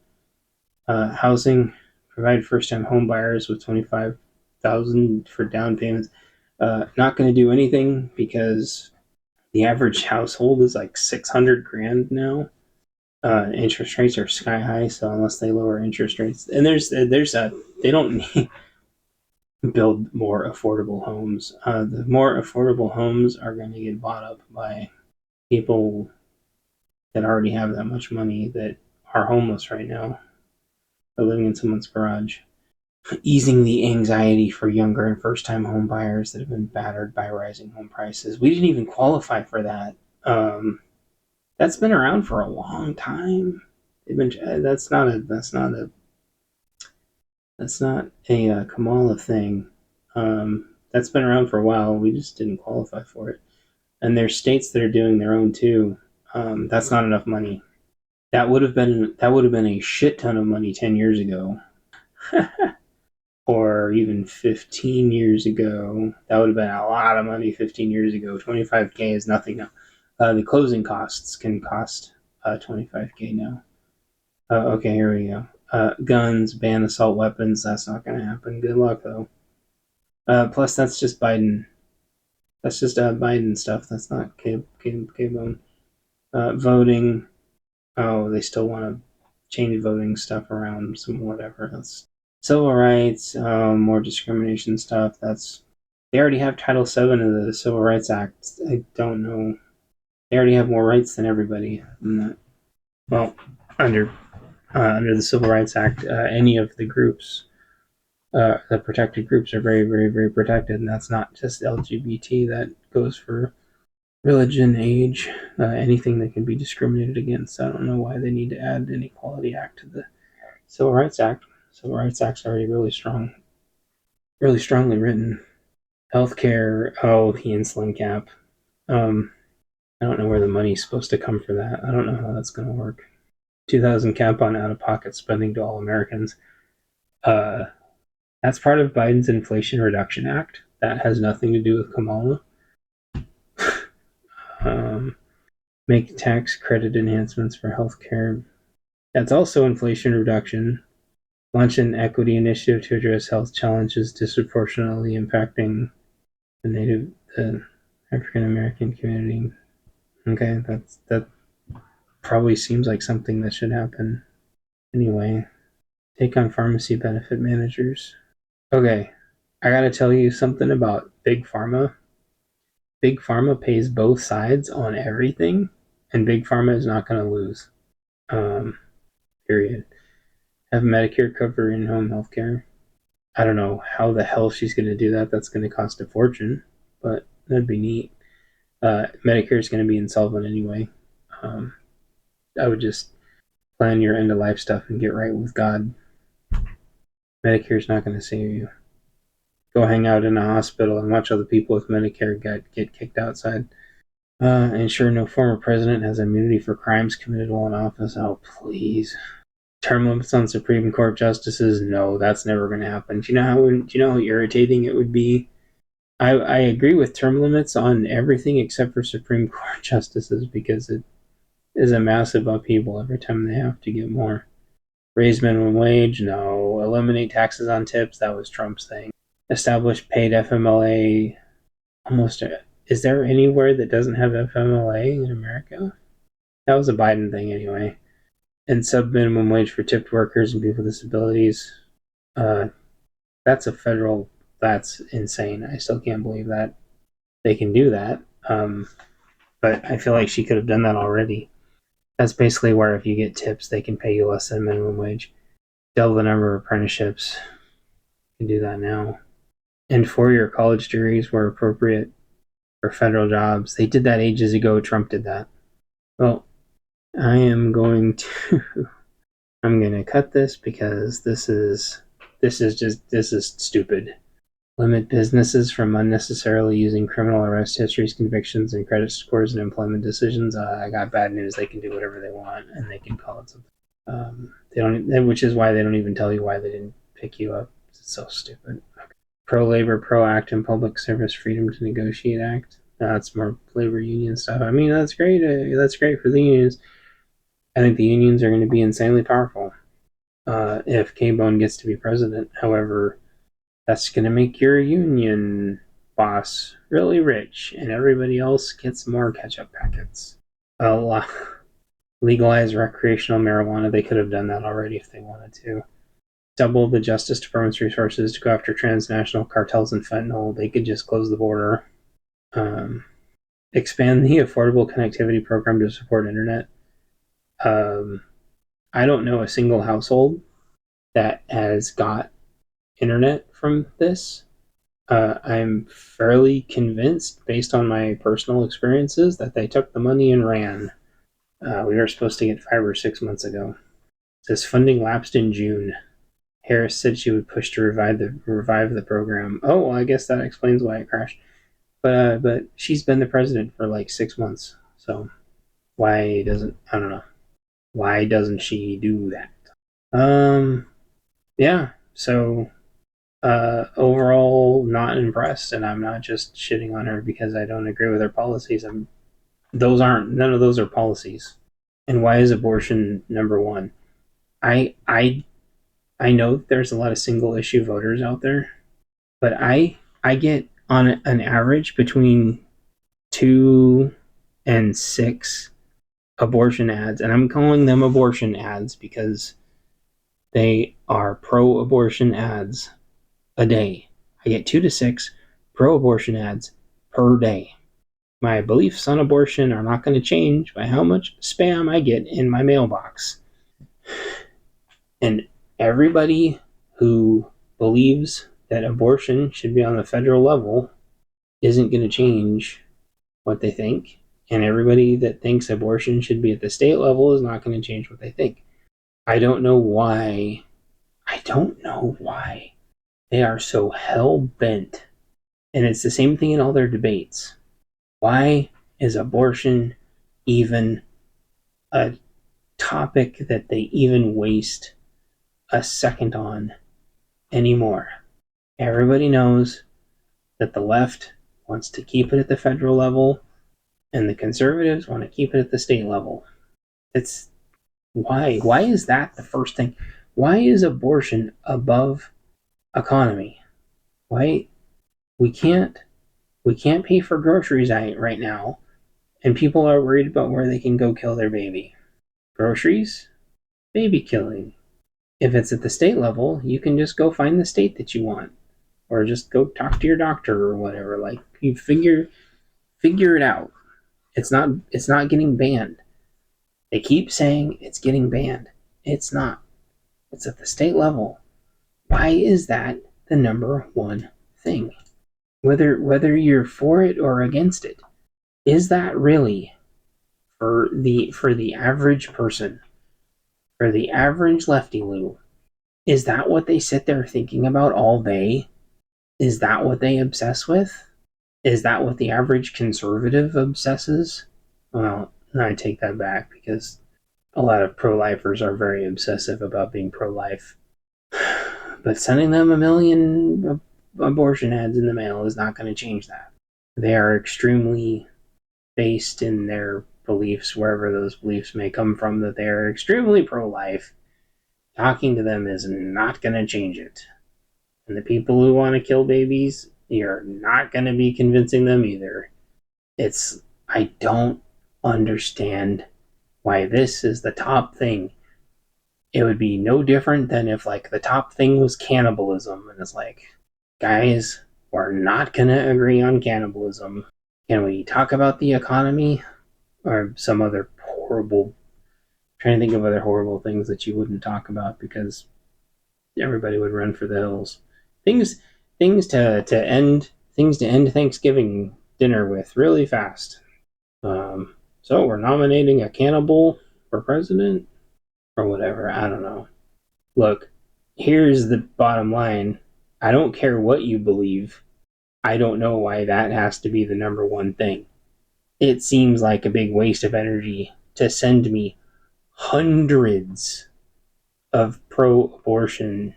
Housing, provide first-time home buyers with $25,000 for down payments. Not going to do anything because the average household is like $600,000 now. Interest rates are sky high, so unless they lower interest rates, and they don't need build more affordable homes. The more affordable homes are going to get bought up by people that already have that much money that are homeless right now, or living in someone's garage. Easing the anxiety for younger and first-time home buyers that have been battered by rising home prices. We didn't even qualify for that. That's been around for a long time. That's not That's not a Kamala thing. That's been around for a while. We just didn't qualify for it. And there's states that are doing their own too. That's not enough money. That would have been a shit ton of money 10 years ago, or even 15 years ago. That would have been a lot of money 15 years ago. 25K is nothing now. The closing costs can cost 25K now. Okay, here we go. Guns, ban assault weapons. That's not going to happen. Good luck though. Plus, that's just Biden. That's just Biden stuff. That's not K-Bone. Voting. Oh, they still want to change voting stuff around. Some whatever. That's civil rights. More discrimination stuff. They already have Title VII of the Civil Rights Act. I don't know. They already have more rights than everybody. Well, under under the Civil Rights Act, any of the groups, the protected groups, are very, very, very protected, and that's not just LGBT. That goes for religion, age, anything that can be discriminated against. I don't know why they need to add an Equality Act to the Civil Rights Act. Civil Rights Act's already really strong, really strongly written. Healthcare. Oh, the insulin cap. Um, I don't know where the money's supposed to come for that. I don't know how that's going to work. 2000 cap on out-of-pocket spending to all Americans. Uh, that's part of Biden's Inflation Reduction Act. That has nothing to do with Kamala. um, make tax credit enhancements for healthcare. That's also inflation reduction. Launch an equity initiative to address health challenges disproportionately impacting the African American community. Okay, that probably seems like something that should happen. Anyway, take on pharmacy benefit managers. Okay, I gotta tell you something about Big Pharma. Big Pharma pays both sides on everything, and Big Pharma is not gonna lose. Um, period. Have Medicare cover in-home healthcare. I don't know how the hell she's gonna do that. That's gonna cost a fortune, but that'd be neat. Medicare is gonna be insolvent anyway. Um, I would just plan your end of life stuff and get right with God. Medicare's not going to save you. Go hang out in a hospital and watch other people with Medicare get kicked outside. Ensure no former president has immunity for crimes committed while in office. Oh, please. Term limits on Supreme Court justices. No, that's never going to happen. Do you know how irritating it would be? I agree with term limits on everything except for Supreme Court justices, because it is a massive upheaval every time they have to get more. Raise minimum wage? No. Eliminate taxes on tips? That was Trump's thing. Establish paid FMLA. Almost. Is there anywhere that doesn't have FMLA in America? That was a Biden thing anyway. And sub minimum wage for tipped workers and people with disabilities. That's a federal. That's insane. I still can't believe that they can do that. But I feel like she could have done that already. That's basically where if you get tips, they can pay you less than minimum wage. Double the number of apprenticeships. You can do that now. And 4-year college degrees were appropriate for federal jobs. They did that ages ago. Trump did that. Well, I'm going to cut this because this is stupid. Limit businesses from unnecessarily using criminal arrest histories, convictions, and credit scores and employment decisions. I got bad news. They can do whatever they want, and they can call it something. They don't, which is why they don't even tell you why they didn't pick you up. It's so stupid. Okay. Pro-labor, pro-act, and public service freedom to negotiate act. That's more labor union stuff. I mean, that's great. That's great for the unions. I think the unions are going to be insanely powerful if K-Bone gets to be president. However, that's going to make your union boss really rich, and everybody else gets more ketchup packets. Legalize recreational marijuana. They could have done that already if they wanted to. Double the Justice Department's resources to go after transnational cartels and fentanyl. They could just close the border. Expand the Affordable Connectivity Program to support internet. I don't know a single household that has got internet from this. I'm fairly convinced, based on my personal experiences, that they took the money and ran. We were supposed to get fiber 6 months ago. This funding lapsed in June. Harris said she would push to revive the program. Oh, well, I guess that explains why it crashed. But she's been the president for like 6 months, so why doesn't I don't know why doesn't she do that? Yeah. So overall, not impressed, and I'm not just shitting on her because I don't agree with her policies. None of those are policies. And why is abortion number one? I I I know that there's a lot of single issue voters out there, but I get on an average between 2 and 6 abortion ads, and I'm calling them abortion ads because they are pro-abortion ads a day. I get 2 to 6 pro-abortion ads per day. My beliefs on abortion are not going to change by how much spam I get in my mailbox. And everybody who believes that abortion should be on the federal level isn't going to change what they think. And everybody that thinks abortion should be at the state level is not going to change what they think. I don't know why. I don't know why they are so hell bent. And it's the same thing in all their debates. Why is abortion even a topic that they even waste a second on anymore? Everybody knows that the left wants to keep it at the federal level and the conservatives want to keep it at the state level. It's why is that the first thing? Why is abortion above economy? Why we can't we can't pay for groceries right now, and people are worried about where they can go kill their baby. Groceries, baby killing. If it's at the state level, you can just go find the state that you want, or just go talk to your doctor or whatever. Like you figure it out. It's not getting banned. They keep saying it's getting banned. It's not. It's at the state level. Why is that the number one thing? Whether you're for it or against it, is that really for the average person, for the average lefty Lou? Is that what they sit there thinking about all day? Is that what they obsess with? Is that what the average conservative obsesses? Well, I take that back because a lot of pro-lifers are very obsessive about being pro-life. But sending them a million abortion ads in the mail is not going to change that. They are extremely based in their beliefs, wherever those beliefs may come from, that they are extremely pro-life. Talking to them is not going to change it. And the people who want to kill babies, you're not going to be convincing them either. I don't understand why this is the top thing. It would be no different than if like the top thing was cannibalism, and it's like, guys, we're not gonna agree on cannibalism. Can we talk about the economy or some other horrible? I'm trying to think of other horrible things that you wouldn't talk about because everybody would run for the hills. Things things to end Thanksgiving dinner with really fast. So we're nominating a cannibal for president or whatever. I don't know. Look, here's the bottom line. I don't care what you believe. I don't know why that has to be the number one thing. It seems like a big waste of energy to send me hundreds of pro-abortion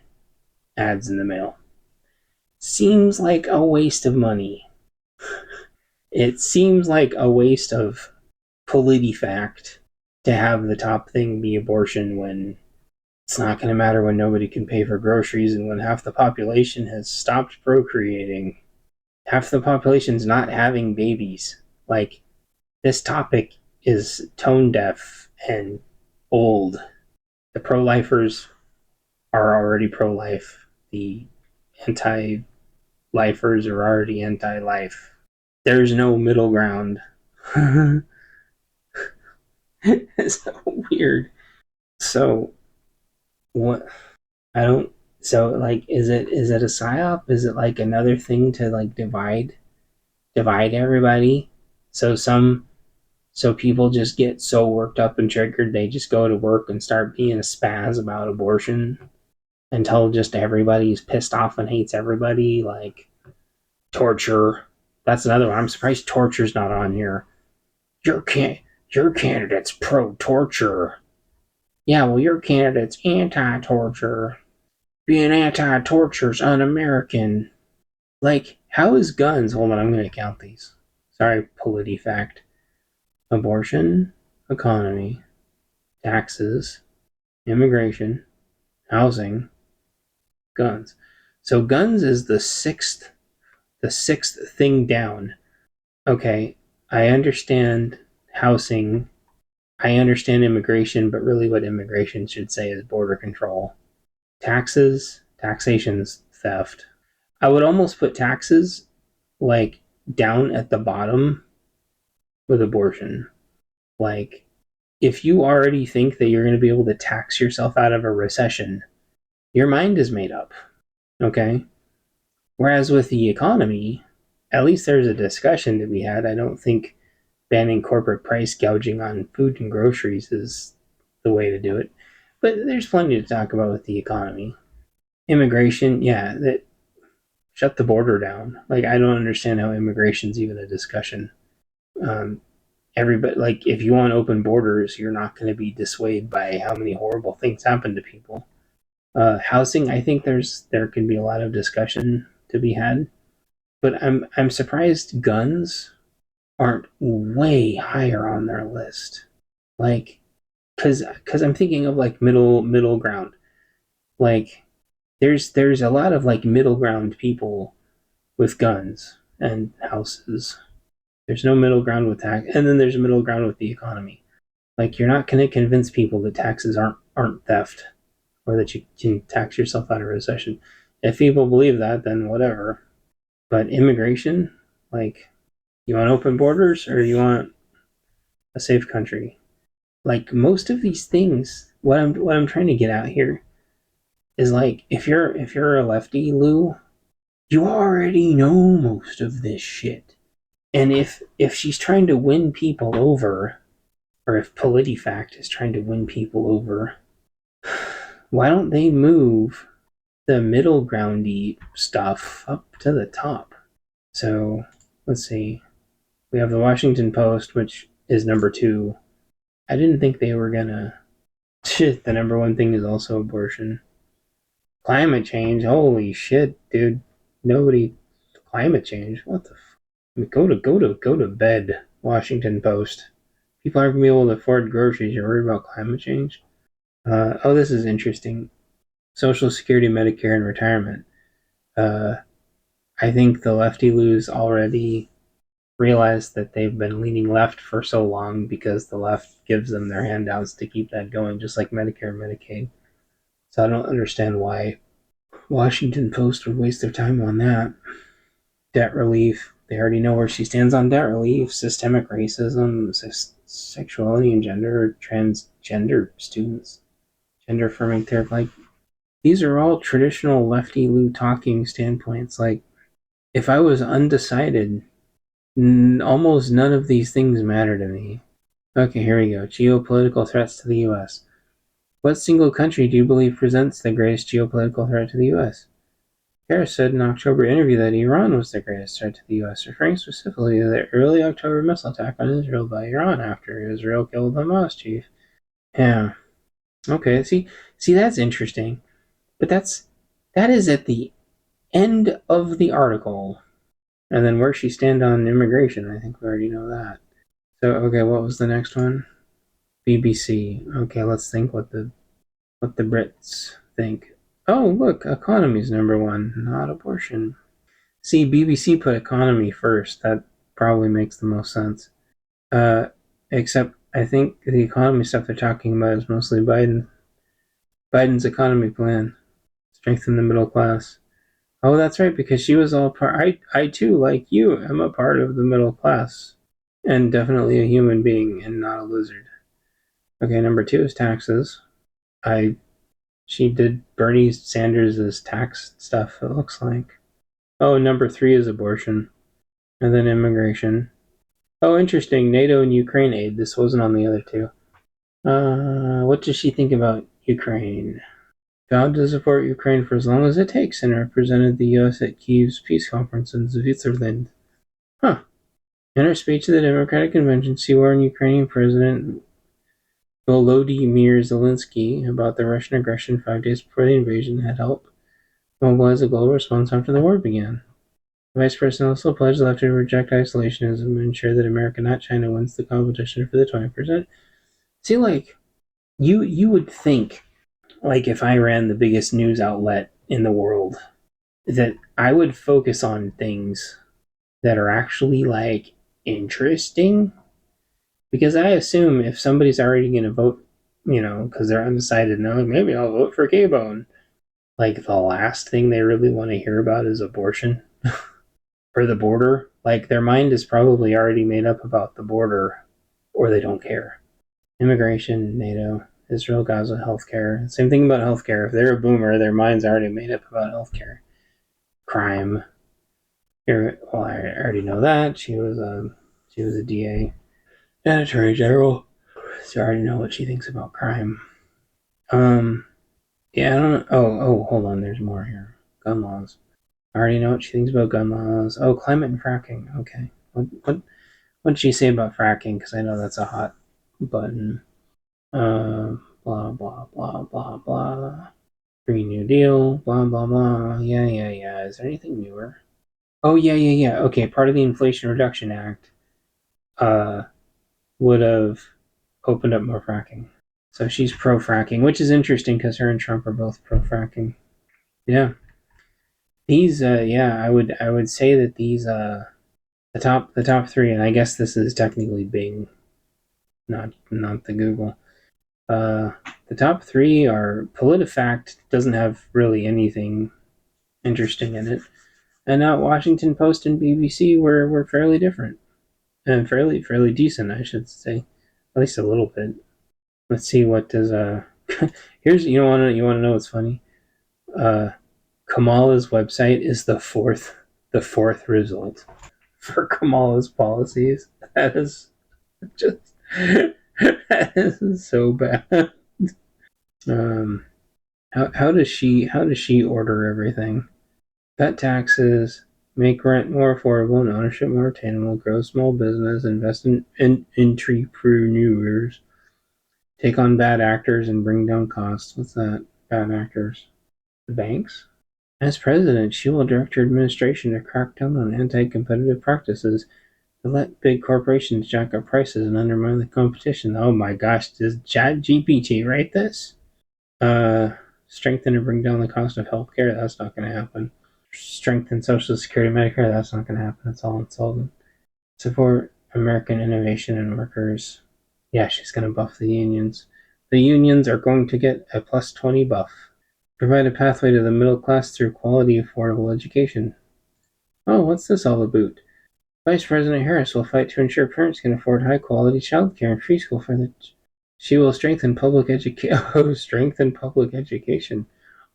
ads in the mail. Seems like a waste of money. It seems like a waste of PolitiFact to have the top thing be abortion when it's not going to matter when nobody can pay for groceries and when half the population has stopped procreating. Half the population's not having babies. Like, this topic is tone deaf and old. The pro-lifers are already pro-life. The anti-lifers are already anti-life. There's no middle ground. It's so weird. So, what? I don't. So, like, is it a psyop? Is it like another thing to like divide everybody? So people just get so worked up and triggered they just go to work and start being a spaz about abortion, until just everybody's pissed off and hates everybody. Like torture. That's another one. I'm surprised torture's not on here. Your can your candidate's pro-torture. Yeah, well, your candidate's anti-torture. Being anti-torture's un-American. Like, how is guns? Hold on, I'm going to count these. Sorry, PolitiFact. Abortion, economy, taxes, immigration, housing, guns. So guns is the sixth thing down. Okay, I understand housing. I understand immigration, but really what immigration should say is border control. Taxes, taxation's theft. I would almost put taxes like down at the bottom with abortion. Like, if you already think that you're going to be able to tax yourself out of a recession, your mind is made up. Okay? Whereas with the economy, at least there's a discussion to be had. I don't think banning corporate price gouging on food and groceries is the way to do it. But there's plenty to talk about with the economy. Immigration, yeah, that shut the border down. Like, I don't understand how immigration's even a discussion. Um, Everybody, like, if you want open borders, you're not going to be dissuaded by how many horrible things happen to people. Housing, I think there can be a lot of discussion to be had, but I'm surprised guns aren't way higher on their list. Like, because I'm thinking of like middle ground. Like, there's a lot of like middle ground people with guns and houses. There's no middle ground with tax, and then there's a middle ground with the economy. Like, you're not going to convince people that taxes aren't theft, or that you can tax yourself out of recession. If people believe that, then whatever. But immigration, like, you want open borders or you want a safe country? Like, most of these things, what I'm trying to get out here is, like, if you're a lefty, Lou, you already know most of this shit. And if she's trying to win people over, or if PolitiFact is trying to win people over, why don't they move the middle groundy stuff up to the top? So let's see. We have the Washington Post, which is number 2. I didn't think they were gonna. Shit, the number 1 thing is also abortion. Climate change. Holy shit, dude. Nobody. Climate change. What the? I mean, go to bed. Washington Post. People aren't gonna be able to afford groceries. You're worried about climate change. Oh, this is interesting. Social Security, Medicare, and retirement. Uh, I think the lefty loos already realized that they've been leaning left for so long because the left gives them their handouts to keep that going, just like Medicare and Medicaid. So I don't understand why Washington Post would waste their time on that. Debt relief. They already know where she stands on debt relief, systemic racism, sexuality and gender, transgender students, gender affirming therapy. Like, these are all traditional lefty loo talking standpoints. Like, if I was undecided, almost none of these things matter to me. Okay, here we go. Geopolitical threats to the U.S. What single country do you believe presents the greatest geopolitical threat to the U.S.? Harris said in an October interview that Iran was the greatest threat to the U.S., referring specifically to the early October missile attack on Israel by Iran after Israel killed the Hamas chief. Yeah. Okay. See, that's interesting, but that is at the end of the article, and then where she stand on immigration. I think we already know that. So, okay, what was the next one? BBC. Okay, let's think what the Brits think. Oh, look, economy's number 1, not abortion. See, BBC put economy first. That probably makes the most sense. Uh, Except I think the economy stuff they're talking about is mostly Biden's economy plan, strengthen the middle class. Oh, that's right, because she was all part. I too, like you, am a part of the middle class, and definitely a human being, and not a lizard. Okay, number 2 is taxes. I She did Bernie Sanders' tax stuff. It looks like. Oh, number 3 is abortion, and then immigration. Oh, interesting. NATO and Ukraine aid. This wasn't on the other 2. What does she think about Ukraine? Vowed to support Ukraine for as long as it takes and represented the U.S. at Kiev's peace conference in Switzerland. Huh. In her speech at the Democratic Convention, she warned Ukrainian President Volodymyr Zelensky about the Russian aggression 5 days before the invasion had helped mobilize a global response after the war began. The vice president also pledged the left to reject isolationism and ensure that America, not China, wins the competition for the 20%. See, like, you would think, like, if I ran the biggest news outlet in the world, that I would focus on things that are actually, like, interesting. Because I assume if somebody's already going to vote, because they're undecided, no, maybe I'll vote for K-Bone. Like, the last thing they really want to hear about is abortion or the border. Like, their mind is probably already made up about the border, or they don't care. Immigration, NATO, Israel, Gaza, healthcare. Same thing about healthcare. If they're a boomer, their mind's already made up about healthcare. Crime. Well, I already know that. She was a DA and Attorney General. So I already know what she thinks about crime. Yeah, I don't. Hold on. There's more here. Gun laws. I already know what she thinks about gun laws. Oh, climate and fracking. Okay. What did she say about fracking? Because I know that's a hot button. Blah blah blah blah blah. Green New Deal. Blah blah blah. Yeah yeah yeah. Is there anything newer? Oh yeah yeah yeah. Okay. Part of the Inflation Reduction Act. Would have opened up more fracking. So she's pro fracking, which is interesting because her and Trump are both pro fracking. Yeah. These yeah, I would say that these the top three, and I guess this is technically Bing, not the Google. Uh the top three are PolitiFact doesn't have really anything interesting in it. And now Washington Post and BBC were fairly different. And fairly decent, I should say. At least a little bit. Let's see what does here's you wanna know what's funny? Uh Kamala's website is the fourth result for Kamala's policies. That is just that is so bad. Um, how does she order everything? Cut taxes, make rent more affordable and ownership more attainable, grow small business, invest in entrepreneurs, take on bad actors and bring down costs. What's that? Bad actors? The banks? As president, she will direct her administration to crack down on anti-competitive practices that let big corporations jack up prices and undermine the competition. Oh my gosh, does ChatGPT write this? Uh, Strengthen and bring down the cost of healthcare. That's not going to happen. Strengthen Social Security, Medicare. That's not going to happen. It's all insolvent. Support American innovation and workers. Yeah, she's going to buff the unions. The unions are going to get a plus 20 buff. Provide a pathway to the middle class through quality, affordable education. Oh, what's this all about? Vice President Harris will fight to ensure parents can afford high-quality childcare and preschool for the. She will strengthen public education. Oh, strengthen public education.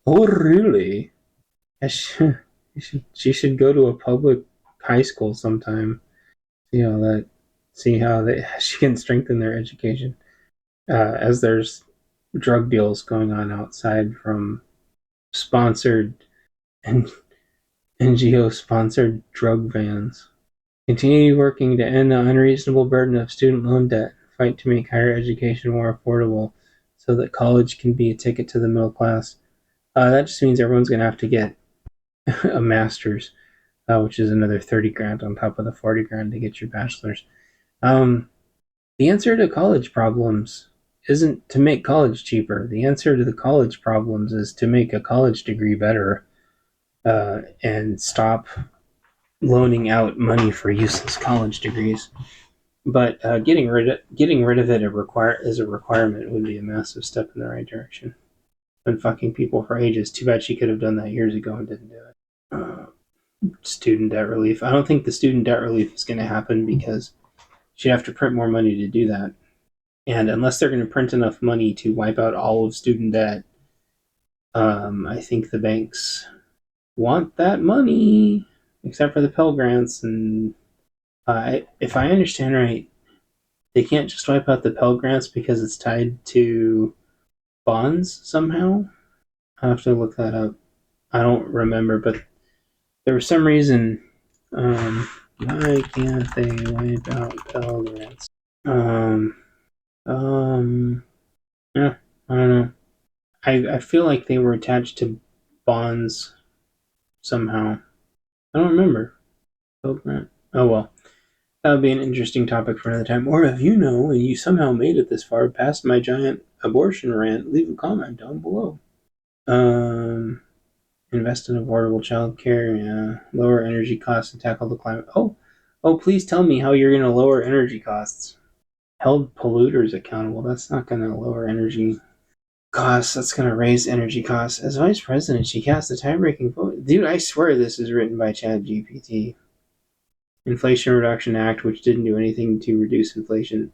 Oh, really? She should go to a public high school sometime. See how that. See how they. She can strengthen their education. As there's drug deals going on outside from sponsored and NGO sponsored drug vans. Continue working to end the unreasonable burden of student loan debt. Fight to make higher education more affordable so that college can be a ticket to the middle class. That just means everyone's going to have to get a master's, which is another 30 grand on top of the 40 grand to get your bachelor's. The answer to college problems isn't to make college cheaper. The answer to the college problems is to make a college degree better and stop loaning out money for useless college degrees. But getting rid of it as a requirement would be a massive step in the right direction. Been fucking people for ages. Too bad she could have done that years ago and didn't do it. Student debt relief. I don't think the student debt relief is going to happen because she'd have to print more money to do that. And unless they're going to print enough money to wipe out all of student debt, I think the banks want that money, except for the Pell Grants. And if I understand right, they can't just wipe out the Pell Grants because it's tied to bonds somehow. I'll have to look that up. I don't remember, but there was some reason. Why can't they wipe out Pell grants? Um, um, yeah, I don't know. I feel like they were attached to bonds somehow. I don't remember. Pell grant. Oh well. That would be an interesting topic for another time. Or if you know and you somehow made it this far past my giant abortion rant, leave a comment down below. Um, invest in affordable childcare, yeah. Lower energy costs and tackle the climate. Oh, please tell me how you're going to lower energy costs. Held polluters accountable. That's not going to lower energy costs. That's going to raise energy costs. As vice president, she cast a tie-breaking vote. Dude, I swear this is written by ChatGPT. Inflation Reduction Act, which didn't do anything to reduce inflation.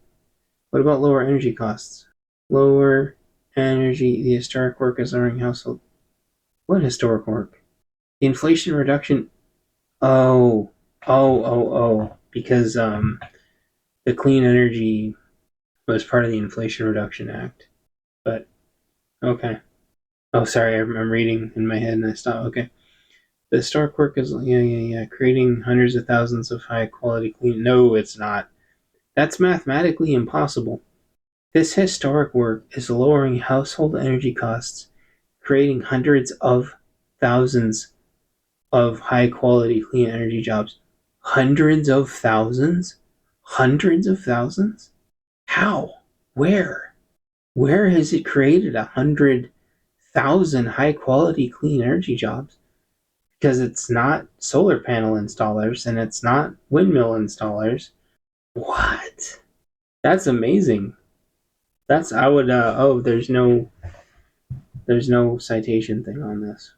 What about lower energy costs? Lower energy. The historic work is lowering household. What historic work? The Inflation Reduction. Oh, oh. Because the clean energy was part of the Inflation Reduction Act. But okay. Oh, sorry. I'm reading in my head and I stopped. Okay. The historic work is creating hundreds of thousands of high quality clean. No, it's not. That's mathematically impossible. This historic work is lowering household energy costs, creating hundreds of thousands of high quality clean energy jobs. Hundreds of thousands? Hundreds of thousands? How? Where? Where has it created 100,000 high quality clean energy jobs? Because it's not solar panel installers and it's not windmill installers. What? That's amazing. That's I would there's no citation thing on this.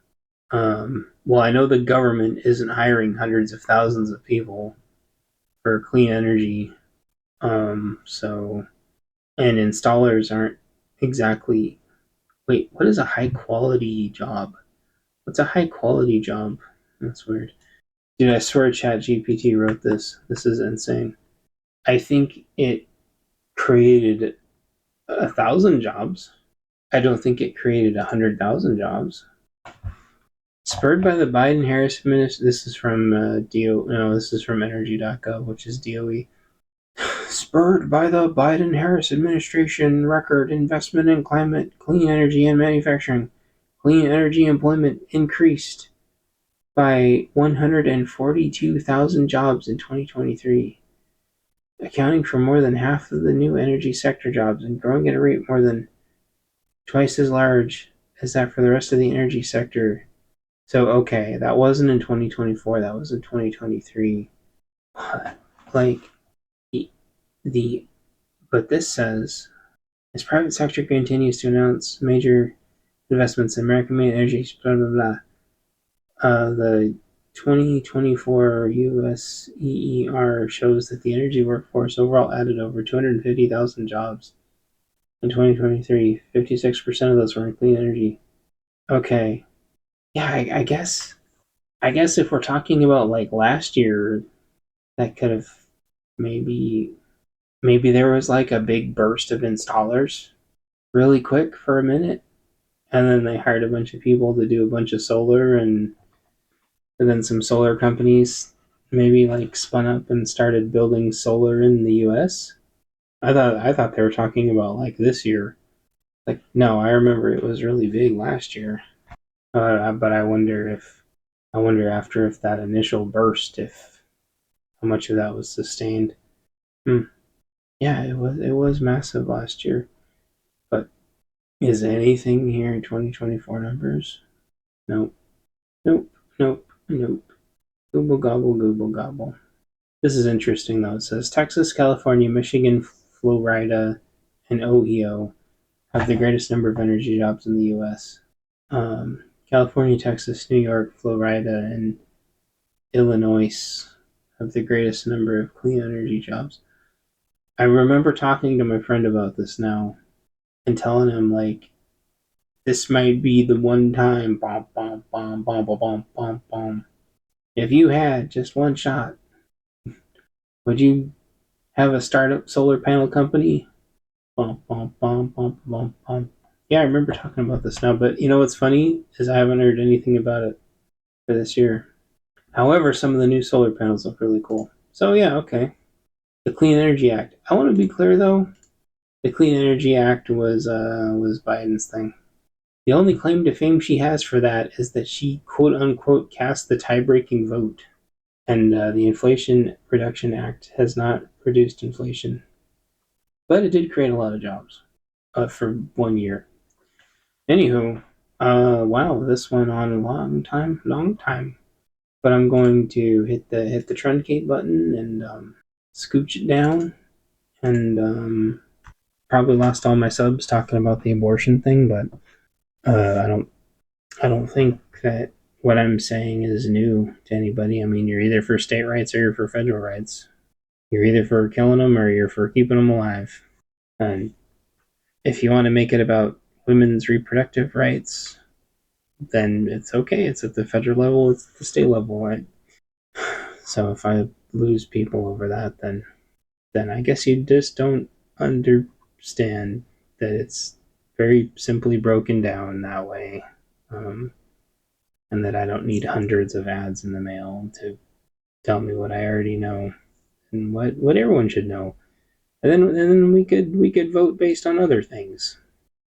Well, I know the government isn't hiring hundreds of thousands of people for clean energy. So and installers aren't exactly. Wait, what is a high quality job? What's a high quality job? That's weird. Dude, I swear ChatGPT wrote this. This is insane. I think it created 1,000 jobs. I don't think it created 100,000 jobs. Spurred by the Biden-Harris administration, this is from this is from energy.gov, which is DOE. Spurred by the Biden-Harris administration record investment in climate, clean energy, and manufacturing, clean energy employment increased by 142,000 jobs in 2023, accounting for more than half of the new energy sector jobs and growing at a rate more than twice as large as that for the rest of the energy sector. So, okay, that wasn't in 2024, that was in 2023. Like, the but this says, as private sector continues to announce major investments in American-made energy, blah, blah, blah. The 2024 US EER shows that the energy workforce overall added over 250,000 jobs in 2023. 56% of those were in clean energy. Okay. Yeah, I guess. I guess if we're talking about like last year, that could have maybe there was like a big burst of installers really quick for a minute, and then they hired a bunch of people to do a bunch of solar, and then some solar companies maybe like spun up and started building solar in the US. I thought they were talking about like this year. Like no, I remember it was really big last year. But I wonder after if that initial burst, if how much of that was sustained. Hmm. Yeah, it was massive last year. But is anything here in 2024 numbers? Nope. Nope. Nope. Google gobble, Google gobble. This is interesting though. It says Texas, California, Michigan, Florida, and Ohio have the greatest number of energy jobs in the U.S. California, Texas, New York, Florida, and Illinois have the greatest number of clean energy jobs. I remember talking to my friend about this now and telling him like this might be the one time bomb bomb bomb bomb bomb bomb bomb bomb. If you had just one shot, would you have a startup solar panel company? Bum, bum, bum, bum, bum, bum. Yeah, I remember talking about this now, but you know what's funny is I haven't heard anything about it for this year. However, some of the new solar panels look really cool. So yeah, okay. The Clean Energy Act. I want to be clear though. The Clean Energy Act was Biden's thing. The only claim to fame she has for that is that she quote unquote cast the tie-breaking vote, and the Inflation Reduction Act has not reduced inflation, but it did create a lot of jobs for 1 year. Anywho, wow, this went on a long time. But I'm going to hit the truncate button and scooch it down, and probably lost all my subs talking about the abortion thing, but uh, I don't I don't think that what I'm saying is new to anybody. I mean, you're either for state rights or you're for federal rights. You're either for killing them or you're for keeping them alive. And if you want to make it about women's reproductive rights, then it's okay. It's at the federal level, it's at the state level, right? So if I lose people over that, then I guess you just don't understand that it's very simply broken down that way. Um, and that I don't need hundreds of ads in the mail to tell me what I already know and what everyone should know. And then we could vote based on other things,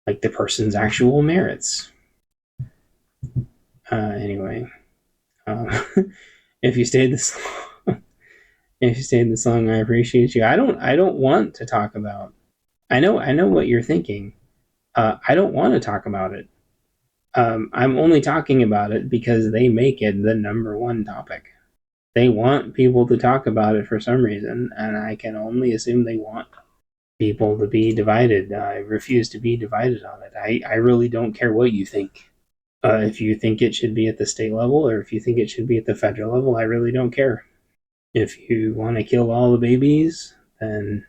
like the person's actual merits. Anyway, um, if you stayed this long, if you stayed this long, I appreciate you. I don't want to talk about. I know what you're thinking. I don't want to talk about it. I'm only talking about it because they make it the number one topic. They want people to talk about it for some reason, and I can only assume they want people to be divided. I refuse to be divided on it. I really don't care what you think. If you think it should be at the state level or if you think it should be at the federal level, I really don't care. If you want to kill all the babies, then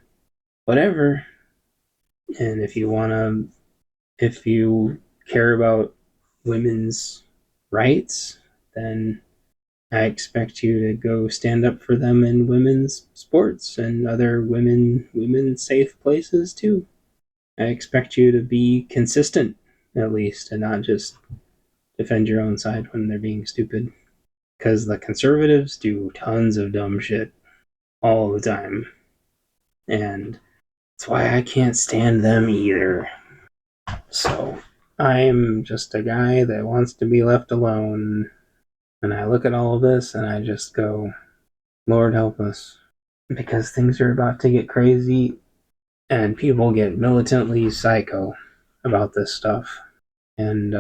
whatever. And if you care about women's rights, then I expect you to go stand up for them in women's sports and other women safe places too. I expect you to be consistent at least and not just defend your own side when they're being stupid. Because the conservatives do tons of dumb shit all the time. And that's why I can't stand them either. So I'm just a guy that wants to be left alone. And I look at all of this and I just go, Lord help us. Because things are about to get crazy and people get militantly psycho about this stuff. And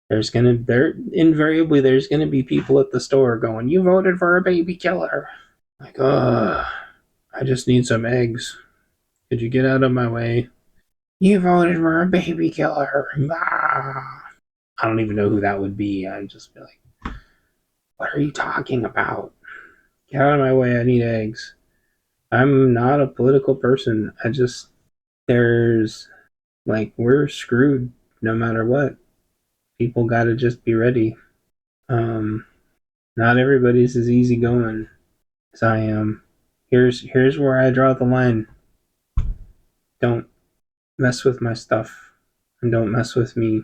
there's gonna be people at the store going, "You voted for a baby killer." Like, I just need some eggs. Could you get out of my way? You voted for a baby killer. Ah. I don't even know who that would be. I'd just be like, what are you talking about? Get out of my way. I need eggs. I'm not a political person. There's we're screwed no matter what. People gotta just be ready. Um, Not everybody's as easygoing as I am. Here's where I draw the line. Don't mess with my stuff, and don't mess with me,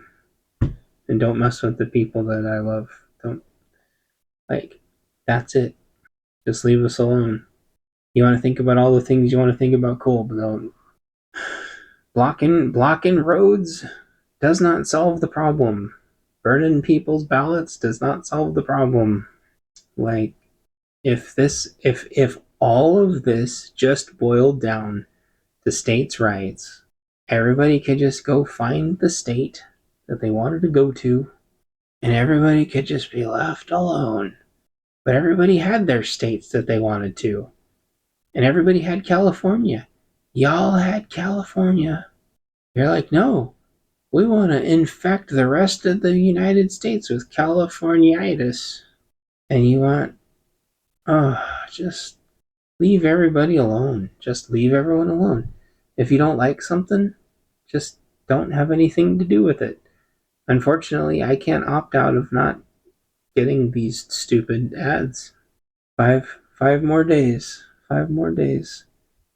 and don't mess with the people that I love. Don't like. That's it. Just leave us alone. You want to think about all the things you want to think about, cool, but don't blocking roads does not solve the problem. Burning people's ballots does not solve the problem. Like if all of this just boiled down to states' rights, everybody could just go find the state that they wanted to go to, and everybody could just be left alone. But everybody had their states that they wanted to, and everybody had California. Y'all had California. You're like, no, we want to infect the rest of the United States with Californiitis. And you want, just leave everybody alone. Just leave everyone alone. If you don't like something, just don't have anything to do with it. Unfortunately, I can't opt out of not getting these stupid ads. Five more days. 5 more days.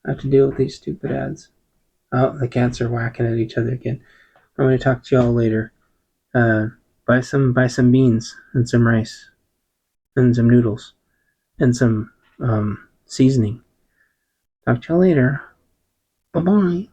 I have to deal with these stupid ads. Oh, the cats are whacking at each other again. I'm gonna talk to y'all later. Uh, buy some beans and some rice and some noodles and some seasoning. Talk to y'all later. Bye bye.